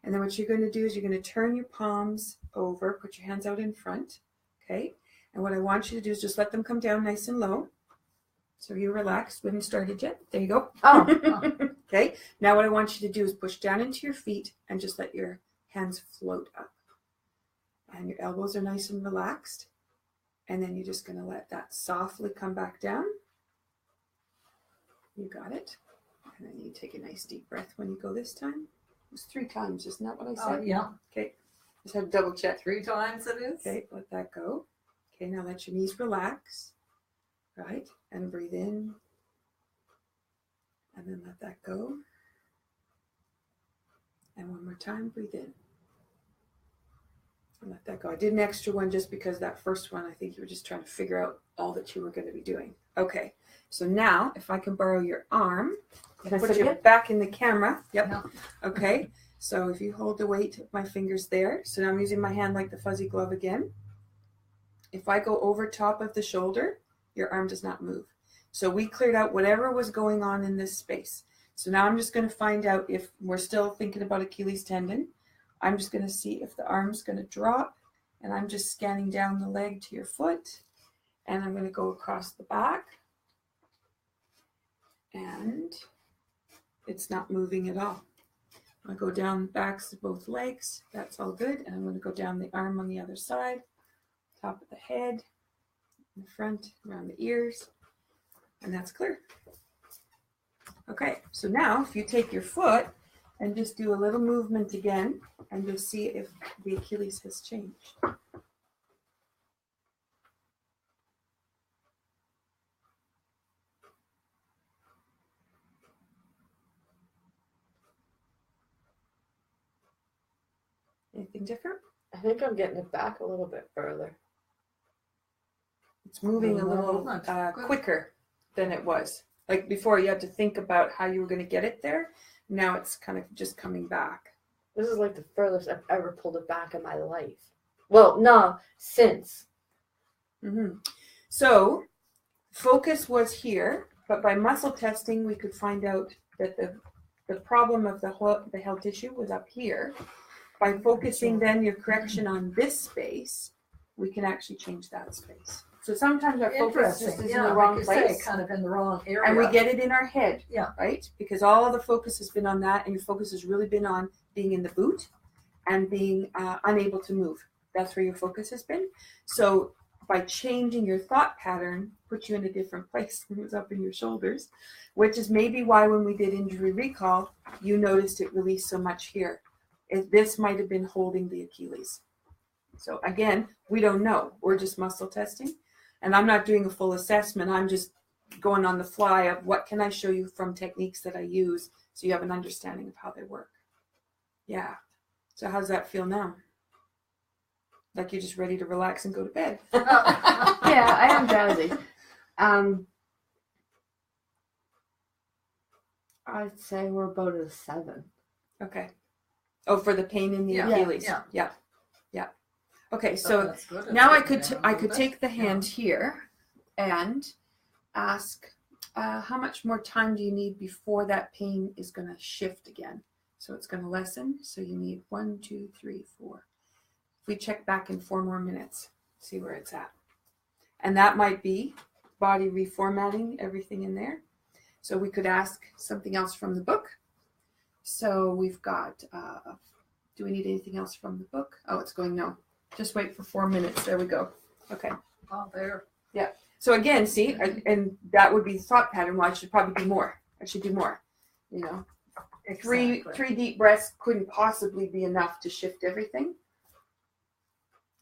And then what you're going to do is you're going to turn your palms over, put your hands out in front, okay? And what I want you to do is just let them come down nice and low. So you're relaxed. We haven't started yet. There you go. Oh. Okay, now what I want you to do is push down into your feet and just let your hands float up. And your elbows are nice and relaxed. And then you're just going to let that softly come back down. You got it. And then you take a nice deep breath when you go this time. It was 3 times, isn't that what I said? Yeah. Okay, just had to double check. 3 times it is. Okay, let that go. Okay, now let your knees relax. Right, and breathe in. And then let that go. And one more time, breathe in. And let that go. I did an extra one just because that first one, I think you were just trying to figure out all that you were going to be doing. Okay, so now if I can borrow your arm, Can I put sit you again? back in the camera. Yep. Yeah. Okay, so if you hold the weight of my fingers there, so now I'm using my hand like the fuzzy glove again. If I go over top of the shoulder, your arm does not move. So we cleared out whatever was going on in this space. So now I'm just going to find out if we're still thinking about Achilles tendon. I'm just going to see if the arm's going to drop, and I'm just scanning down the leg to your foot, and I'm going to go across the back, and it's not moving at all. I go down the backs of both legs. That's all good. And I'm going to go down the arm on the other side, top of the head, in the front, around the ears, and that's clear. Okay, so now if you take your foot and just do a little movement again, and you'll see if the Achilles has changed. Anything different? I think I'm getting it back a little bit further. It's moving a More little movement. Good. quicker than it was. Like before, you had to think about how you were going to get it there. Now it's kind of just coming back. This is like the furthest I've ever pulled it back in my life. Well, no, since. Mm-hmm. So focus was here, but by muscle testing, we could find out that the problem of the health tissue was up here. By focusing then your correction on this space, we can actually change that space. So sometimes our focus just is in the wrong like you place. say, kind of in the wrong area. And we get it in our head, Yeah. right? Because all of the focus has been on that, and your focus has really been on being in the boot and being unable to move. That's where your focus has been. So by changing your thought pattern, put you in a different place than it was up in your shoulders, which is maybe why when we did injury recall, you noticed it released so much here. This might have been holding the Achilles. So again, we don't know. We're just muscle testing. And I'm not doing a full assessment. I'm just going on the fly of what can I show you from techniques that I use so you have an understanding of how they work. Yeah. So how's that feel now? Like you're just ready to relax and go to bed. Yeah, I am drowsy. I'd say we're about at a 7. Okay. Oh, for the pain in the Yeah, Achilles. yeah. Yeah. Okay, So so that's good. It's now I getting could down a I little could bit. take the hand here and ask, how much more time do you need before that pain is going to shift again? So it's going to lessen. So you need 1, 2, 3, 4. If we check back in 4 more minutes, see where it's at. And that might be body reformatting, everything in there. So we could ask something else from the book. So we've got, do we need anything else from the book? Oh, it's going no. Just wait for 4 minutes. There we go. Okay. Oh, there. So again, see, and that would be the thought pattern. Well, I should probably do more. I should do more. You know, Exactly. three deep breaths couldn't possibly be enough to shift everything.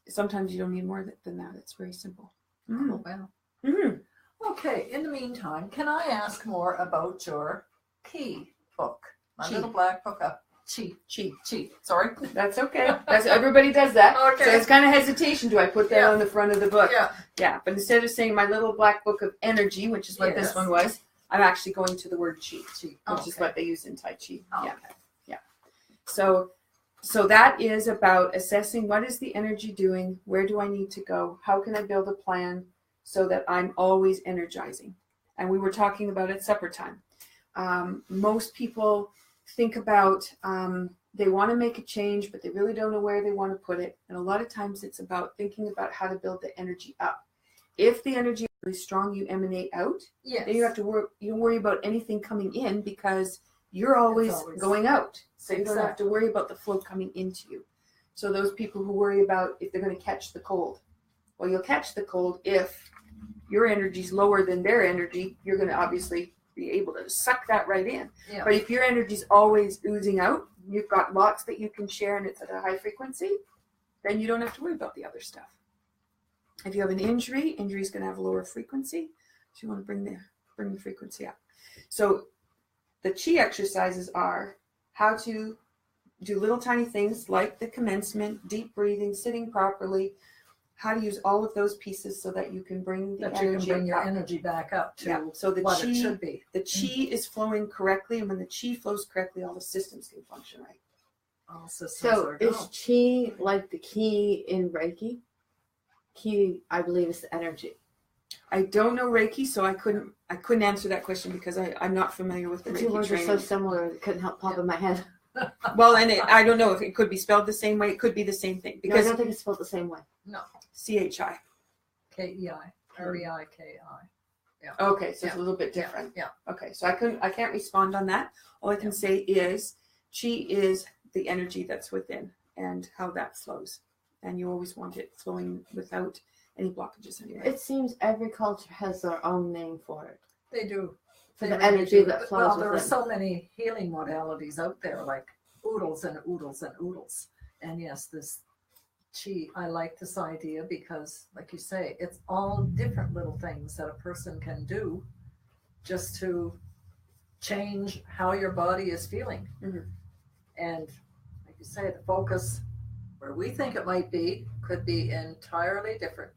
Sometimes you don't need more than that. It's very simple. Oh, wow. Mm-hmm. Okay, in the meantime, can I ask more about your key book? My Chi. little black book of Chi. Chi. Sorry. That's okay. That's everybody does that. Okay. So it's kind of hesitation. Do I put that Yeah. on the front of the book? Yeah. Yeah. But instead of saying my little black book of energy, which is what Yes. this one was, I'm actually going to the word Chi, which is Okay. what they use in Tai Chi. Oh, Yeah. okay. So that is about assessing what is the energy doing, where do I need to go, how can I build a plan so that I'm always energizing. And we were talking about at supper time. Most people think about they want to make a change, but they really don't know where they want to put it. And a lot of times it's about thinking about how to build the energy up. If the energy is really strong, you emanate out. Yes. Then you have to worry about anything coming in because you're always going out. So you don't have to worry about the flow coming into you. So those people who worry about if they're going to catch the cold, well, you'll catch the cold if your energy's lower than their energy. You're going to obviously be able to suck that right in. Yeah. But if your energy's always oozing out, you've got lots that you can share and it's at a high frequency, then you don't have to worry about the other stuff. If you have an injury, injury's going to have a lower frequency. So you want to bring the frequency up. So the Chi exercises are how to do little tiny things like the commencement, deep breathing, sitting properly, how to use all of those pieces so that you can bring the That you energy can bring your up. energy back up to Yeah. So the what Chi, it should be. the Chi is flowing correctly, and when the Chi flows correctly, all the systems can function right. All systems So are is go. Chi like the key in Reiki? Ki, I believe, is the energy. I don't know Reiki, so I couldn't answer that question because I'm not familiar with the The two Reiki words are so training. similar, it couldn't help pop in my head. Well, and I don't know if it could be spelled the same way. It could be the same thing Because I because don't think it's spelled the same way. No. CHI. KEI. REIKI. Yeah. Okay, so it's a Yeah. little bit different. Yeah. Okay, so I can't respond on that. All I can say is Chi is the energy that's within and how that flows, and you always want it flowing without any blockages anyway. It seems every culture has their own name for it. They do. For They the really energy do. that flows Well, there are within. so many healing modalities out there, like oodles and oodles and oodles. And yes, this Chi, I like this idea because, like you say, it's all different little things that a person can do just to change how your body is feeling. Mhm. And like you say, the focus where we think it might be could be entirely different.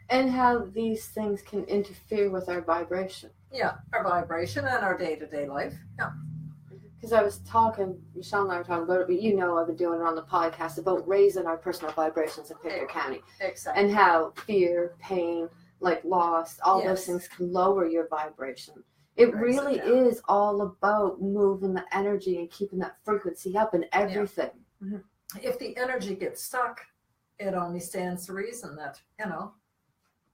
And how these things can interfere with our vibration. Yeah, our vibration and our day-to-day life. Yeah. Because I was talking, Michelle and I were talking about it, but you know I've been doing it on the podcast about raising our personal vibrations in Pittsburgh County. Exactly. And how fear, pain, like loss, all those Yes. things can lower your vibration. It Brings it really down. is all about moving the energy and keeping that frequency up in everything. If the energy gets stuck, it only stands to reason that,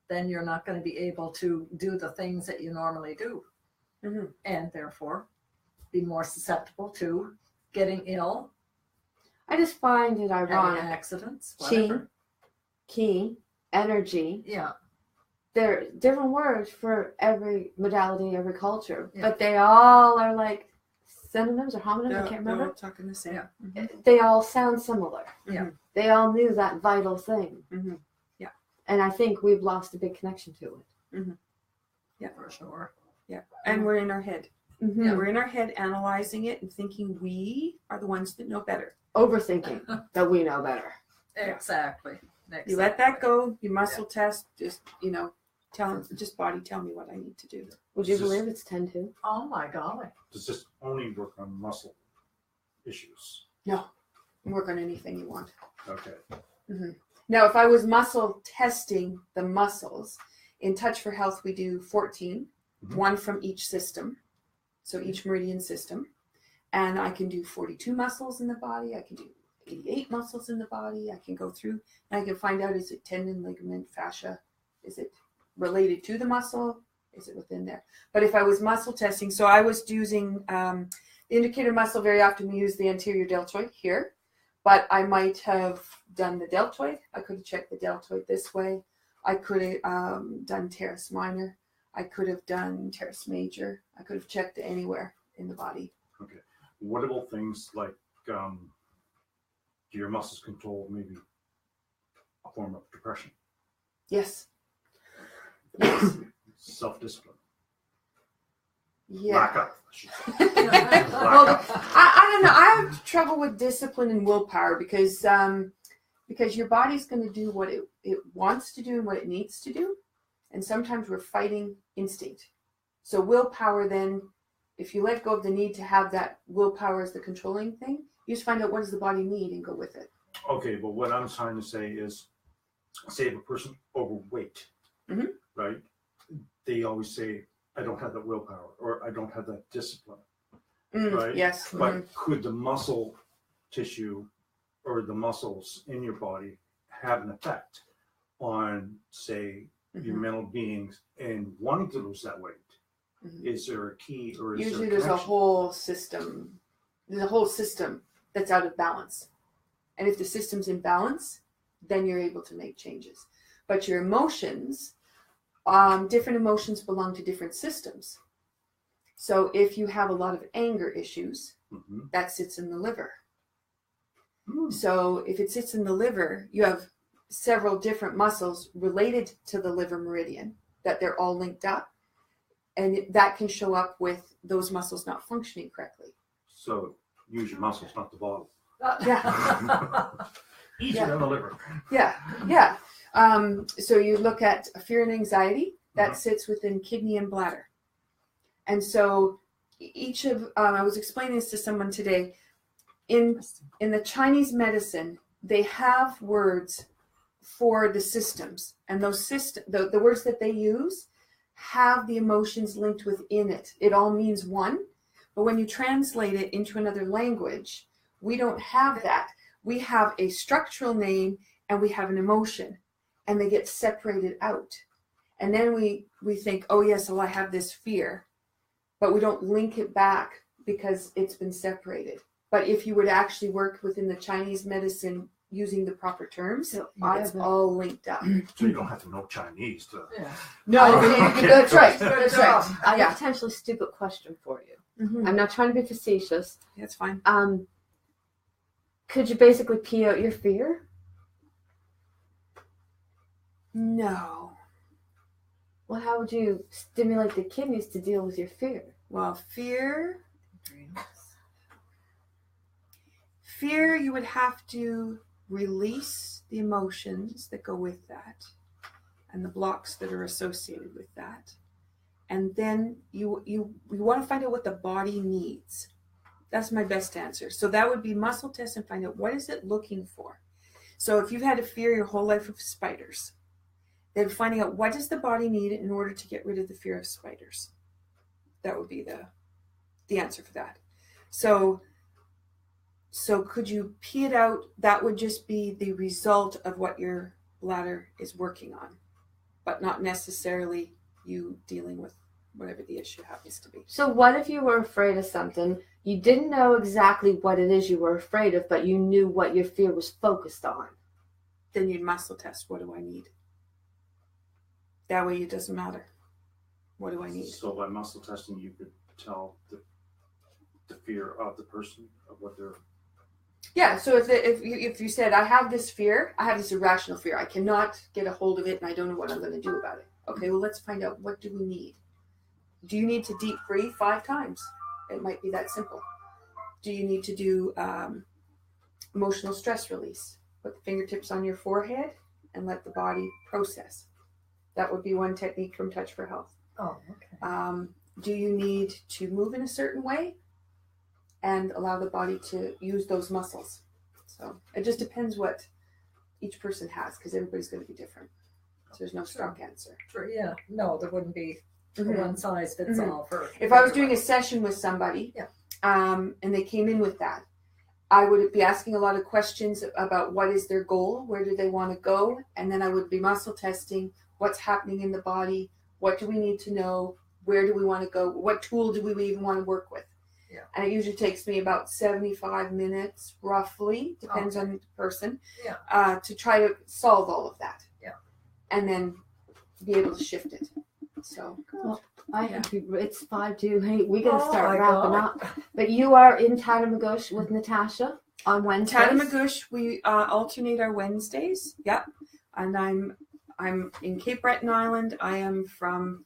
then you're not going to be able to do the things that you normally do. Mhm. And therefore be more susceptible to getting ill, I just find it having ironic. accidents, Chi, whatever. ki, energy, Yeah, they're different words for every modality, every culture, Yeah. but they all are like synonyms or homonyms, They're, I can't they're all remember. talking the same. Yeah. Mhm. They all sound similar. Yeah. They all knew that vital thing. Mhm. Yeah. And I think we've lost a big connection to it. Yeah. for sure. Yeah. And we're in our head. Mm-hmm. We're in our head analyzing it and thinking we are the ones that know better. Overthinking that we know better. Exactly. You let that go, you muscle test, just, Tell me what I need to do. Would you It's just- believe it's 10-2? Oh my golly. Does this only work on muscle issues? No, work on anything you want. Okay. Now, if I was muscle testing the muscles, in Touch for Health, we do 14, one from each system. So each meridian system. And I can do 42 muscles in the body. I can do 88 muscles in the body. I can go through and I can find out, is it tendon, ligament, fascia? Is it related to the muscle? Is it within there? But if I was muscle testing, so I was using the indicator muscle. Very often we use the anterior deltoid here, but I might have done the deltoid. I could have checked the deltoid this way. I could have done teres minor. I could have done teres major. I could have checked anywhere in the body. Okay. What about things like do your muscles control maybe a form of depression, Yes. Yes. self-discipline, Yeah. lack of, I should say. Well, Lack of. I don't know. I have trouble with discipline and willpower because your body's going to do what it wants to do and what it needs to do. And sometimes we're fighting instinct. So willpower then, if you let go of the need to have that willpower as the controlling thing, you just find out what does the body need and go with it. Okay, but what I'm trying to say is, say if a person overweight, right? They always say, I don't have that willpower or I don't have that discipline, right? Yes. But could the muscle tissue or the muscles in your body have an effect on, say, your mental beings and wanting to lose that weight? Is there a key or is Usually there there's a whole system. There's a whole system that's out of balance. And if the system's in balance, then you're able to make changes. But your emotions, different emotions belong to different systems. So if you have a lot of anger issues, that sits in the liver. So if it sits in the liver, you have several different muscles related to the liver meridian that they're all linked up. And that can show up with those muscles not functioning correctly. So use your muscles, not the bottle. Yeah. Easier than the liver. Yeah. So you look at fear and anxiety, that sits within kidney and bladder. And so each of, I was explaining this to someone today, in the Chinese medicine, they have words for the systems. And those the words that they use have the emotions linked within it. It all means one. But when you translate it into another language, we don't have that. We have a structural name and we have an emotion, and they get separated out. And then we think, oh yes, well I have this fear, but we don't link it back because it's been separated. But if you were to actually work within the Chinese medicine using the proper terms, it's all linked up. So you don't have to know Chinese to. Yeah. No, that's right. Good That's job. right. I have Yeah. a potentially stupid question for you. Mhm. I'm not trying to be facetious. That's fine. Could you basically pee out your fear? No. Well, how would you stimulate the kidneys to deal with your fear? Well, fear, you would have to release the emotions that go with that and the blocks that are associated with that. And then you want to find out what the body needs. That's my best answer. So that would be muscle test and find out what is it looking for. So if you've had a fear your whole life of spiders, then finding out what does the body need in order to get rid of the fear of spiders. That would be the answer for that. So could you pee it out? That would just be the result of what your bladder is working on, but not necessarily you dealing with whatever the issue happens to be. So what if you were afraid of something? You didn't know exactly what it is you were afraid of, but you knew what your fear was focused on. Then you'd muscle test. What do I need? That way it doesn't matter. What do I need? So by muscle testing, you could tell the fear of the person of what they're. Yeah, so if you said, I have this fear, I have this irrational fear, I cannot get a hold of it and I don't know what I'm going to do about it. Okay, well, let's find out, what do we need? Do you need to deep breathe 5 times? It might be that simple. Do you need to do emotional stress release? Put the fingertips on your forehead and let the body process. That would be one technique from Touch for Health. Oh, okay. Do you need to move in a certain way and allow the body to use those muscles? So it just depends what each person has, because everybody's going to be different. So there's no stock answer. Sure, yeah. No, there wouldn't be a one size fits all for. If I was doing a session with somebody, and they came in with that, I would be asking a lot of questions about what is their goal, where do they want to go, and then I would be muscle testing what's happening in the body, what do we need to know, where do we want to go, what tool do we even want to work with. Yeah. And it usually takes me about 75 minutes, roughly, depends on the person, to try to solve all of that. Yeah. And then be able to shift it. So. Well, it's 5 to 8. We gotta Oh start my wrapping God. up. But you are in Tatamagouche with Natasha on Wednesdays. Tatamagouche, we alternate our Wednesdays. Yep. And I'm in Cape Breton Island. I am from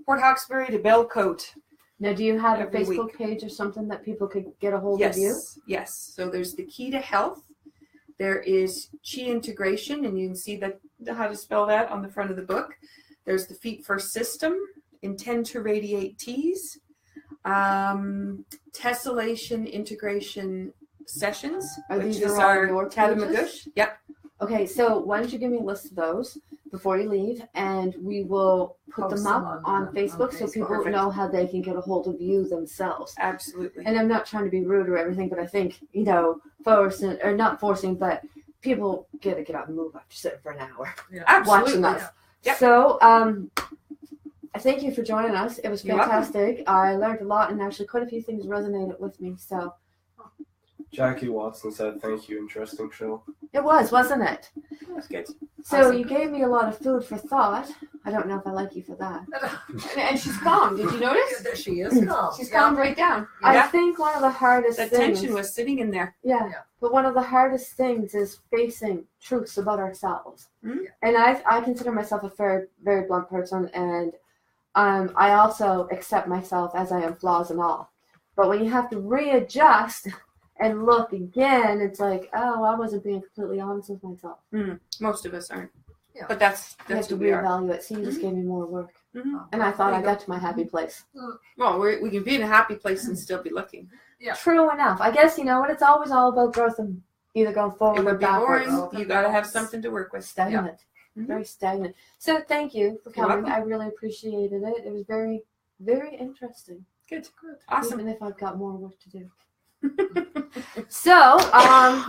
Port Hawkesbury to Belcote. Now, do you have a Every Facebook week. page or something that people could get a hold of you? Yes. So there's the Key to Health. There is Chi Integration, and you can see how to spell that on the front of the book. There's the Feet First System, Intend to Radiate Teas, Tessellation Integration Sessions, Are which these is all our your Tatamagouche. pages? Yep. Okay, so why don't you give me a list of those before you leave, and we will put Post them them up on on Facebook so Facebook. people Perfect. know how they can get a hold of you themselves. Absolutely. And I'm not trying to be rude or everything, but I think, forcing, or not forcing, but people get out and move after sitting for an hour Absolutely. watching us. Yep. So, I thank you for joining us. It was You're welcome. fantastic. I learned a lot, and actually quite a few things resonated with me. So Jackie Watson said, "Thank you, interesting show." it was, wasn't it? That's good. So Awesome. you gave me a lot of food for thought. I don't know if I like you for that. And she's calm. Did you notice? She is calm. She's calmed right down. I Yeah. think one of the hardest That things. tension was sitting in there. Yeah. But one of the hardest things is facing truths about ourselves. Mhm. And I consider myself a very, very blunt person, and I also accept myself as I am, flaws and all. But when you have to readjust and look again, it's like, oh, I wasn't being completely honest with myself. Most of us aren't. Yeah. But that's You have to who we are. reevaluate. So you just gave me more work. Mhm. And I thought There I you go. got to my happy place. Well, we can be in a happy place and still be looking. Yeah. True enough. I guess, you know what? It's always all about growth and either going forward It or would be backwards. boring. You got to have something to work with. Stagnant. Mhm. Very stagnant. So thank you for You're coming. welcome. I really appreciated it. It was very, very interesting. Good. Awesome. Even if I've got more work to do. So,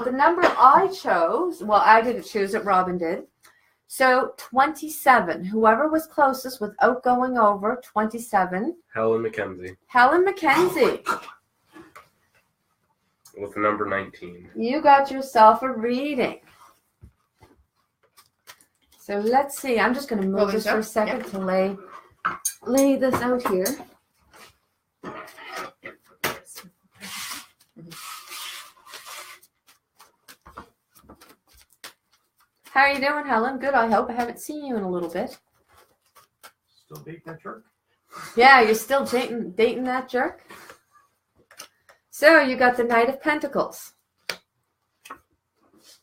the number I chose, well, I didn't choose it, Robin did. So, 27. Whoever was closest without going over, 27. Helen McKenzie Helen McKenzie. with the number 19. You got yourself a reading. So, let's see. I'm just going to Roll move this this for a up. second to lay this out here. How are you doing, Helen? Good, I hope. I haven't seen you in a little bit. Still beat that jerk? Yeah, you're still dating that jerk? So, you got the Knight of Pentacles.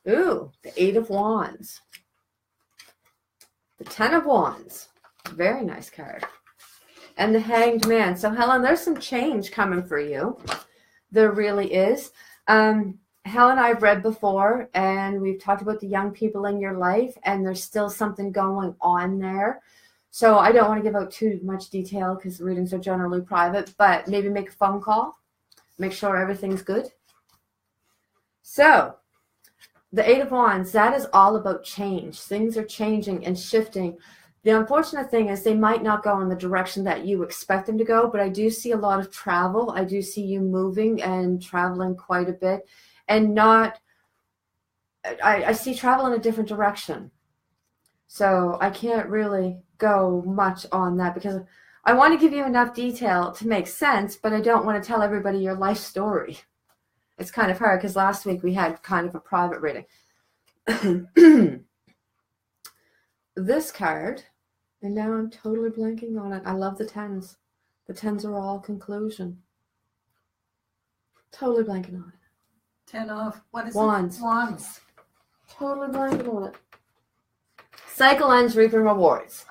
Ooh, the Eight of Wands. The Ten of Wands. Very nice card. And the Hanged Man. So, Helen, there's some change coming for you. There really is. Helen, I've read before, and we've talked about the young people in your life, and there's still something going on there. So I don't want to give out too much detail because the readings are generally private, but maybe make a phone call. Make sure everything's good. So, the Eight of Wands, that is all about change. Things are changing and shifting. The unfortunate thing is they might not go in the direction that you expect them to go, but I do see a lot of travel. I do see you moving and traveling quite a bit. And I see travel in a different direction. So I can't really go much on that because I want to give you enough detail to make sense, but I don't want to tell everybody your life story. It's kind of hard because last week we had kind of a private reading. This card, and now I'm totally blanking on it. I love the tens. The tens are all conclusion. Totally blanking on it. 10 of, what is Wands. it? Wands. Totally blanking on it. Cycle ends, reaping rewards.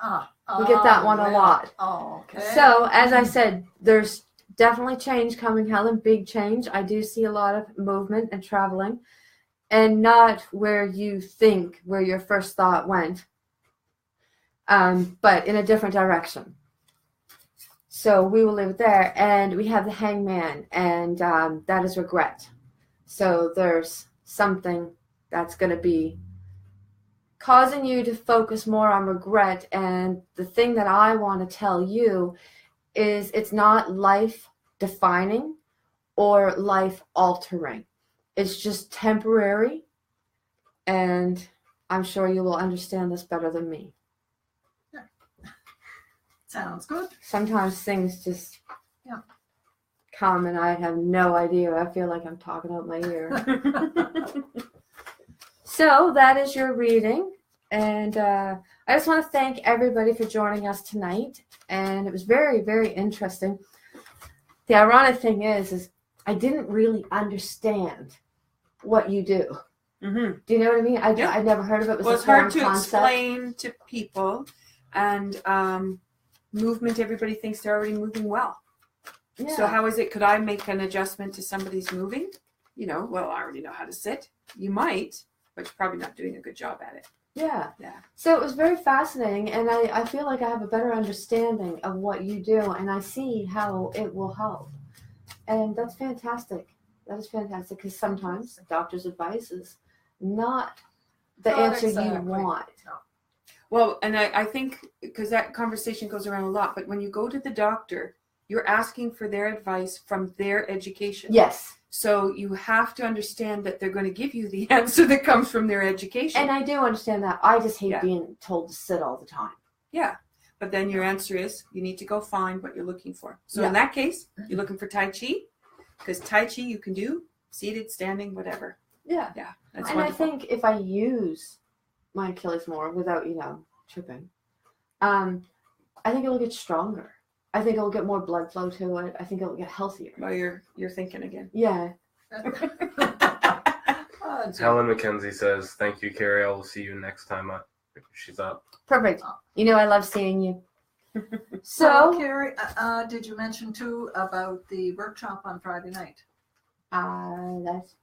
We get that one a lot. Oh, okay. So, as I said, there's definitely change coming, Helen, big change. I do see a lot of movement and traveling, and not where you think, where your first thought went, but in a different direction. So we will leave it there, and we have the Hangman, and that is regret. So there's something that's going to be causing you to focus more on regret, and the thing that I want to tell you is it's not life defining or life altering. It's just temporary, and I'm sure you will understand this better than me. Yeah. Sounds good. Sometimes things just come and I have no idea. I feel like I'm talking out my ear. So that is your reading, and I just want to thank everybody for joining us tonight, and it was very, very interesting. The ironic thing is I didn't really understand what you do. Mm-hmm. Do you know what I mean? I'd never heard of it. Well, it's hard to explain to people, and movement, everybody thinks they're already moving well. Yeah. So how is it, could I make an adjustment to somebody's moving? Well, I already know how to sit. You might, but you're probably not doing a good job at it. Yeah. Yeah. So it was very fascinating, and I feel like I have a better understanding of what you do, and I see how it will help. And that's fantastic. That is fantastic, because sometimes doctor's advice is not the answer you want. No. Well, and I think, because that conversation goes around a lot, but when you go to the doctor, you're asking for their advice from their education. Yes. So you have to understand that they're going to give you the answer that comes from their education. And I do understand that. I just hate being told to sit all the time. Yeah. But then your answer is you need to go find what you're looking for. So in that case, you're looking for Tai Chi, because Tai Chi you can do seated, standing, whatever. Yeah. Yeah. That's and wonderful. I think if I use my Achilles more without, tripping, I think it'll get stronger. I think it'll get more blood flow to it. I think it'll get healthier. Well, you're thinking again. Yeah. Helen McKenzie says, "Thank you, Carrie. I will see you next time she's up." Perfect. I love seeing you. So, So, Carrie, did you mention too about the workshop on Friday night?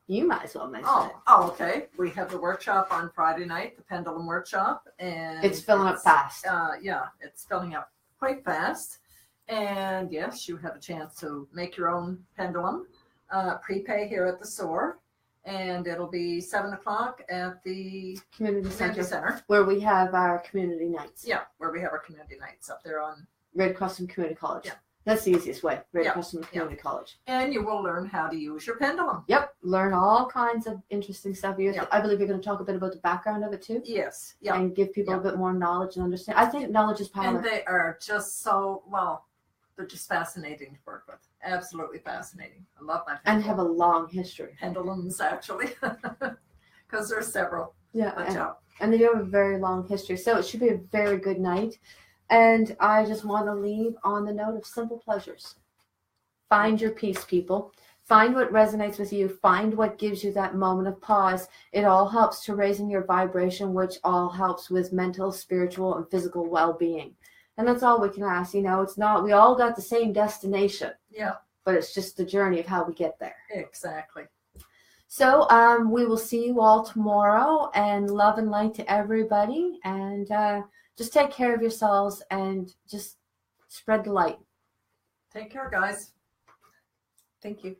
you might as well mention it. Oh, okay. We have the workshop on Friday night, the pendulum workshop, and It's filling up fast. It's filling up quite fast. And yes, you have a chance to make your own pendulum, prepay here at the store, and it'll be 7:00 at the Community Center. Center, where we have our community nights. Yeah, where we have our community nights up there on. Red Cross and Community College. Yeah. That's the easiest way. Red Yeah. Cross and Community College. And you will learn how to use your pendulum. Yep. Learn all kinds of interesting stuff. I believe you're going to talk a bit about the background of it too. Yes. Yeah. And give people a bit more knowledge and understand. I think knowledge is power. And they are just they're just fascinating to work with. Absolutely fascinating. I love my pendulum. And have a long history. Pendulums, actually, because there's several. Yeah. And they do have a very long history. So it should be a very good night. And I just want to leave on the note of simple pleasures. Find your peace, people. Find what resonates with you. Find what gives you that moment of pause. It all helps to raising your vibration, which all helps with mental, spiritual, and physical well-being. And that's all we can ask. It's not, we all got the same destination. Yeah. But it's just the journey of how we get there. Exactly. So we will see you all tomorrow, and love and light to everybody. And just take care of yourselves and just spread the light. Take care, guys. Thank you.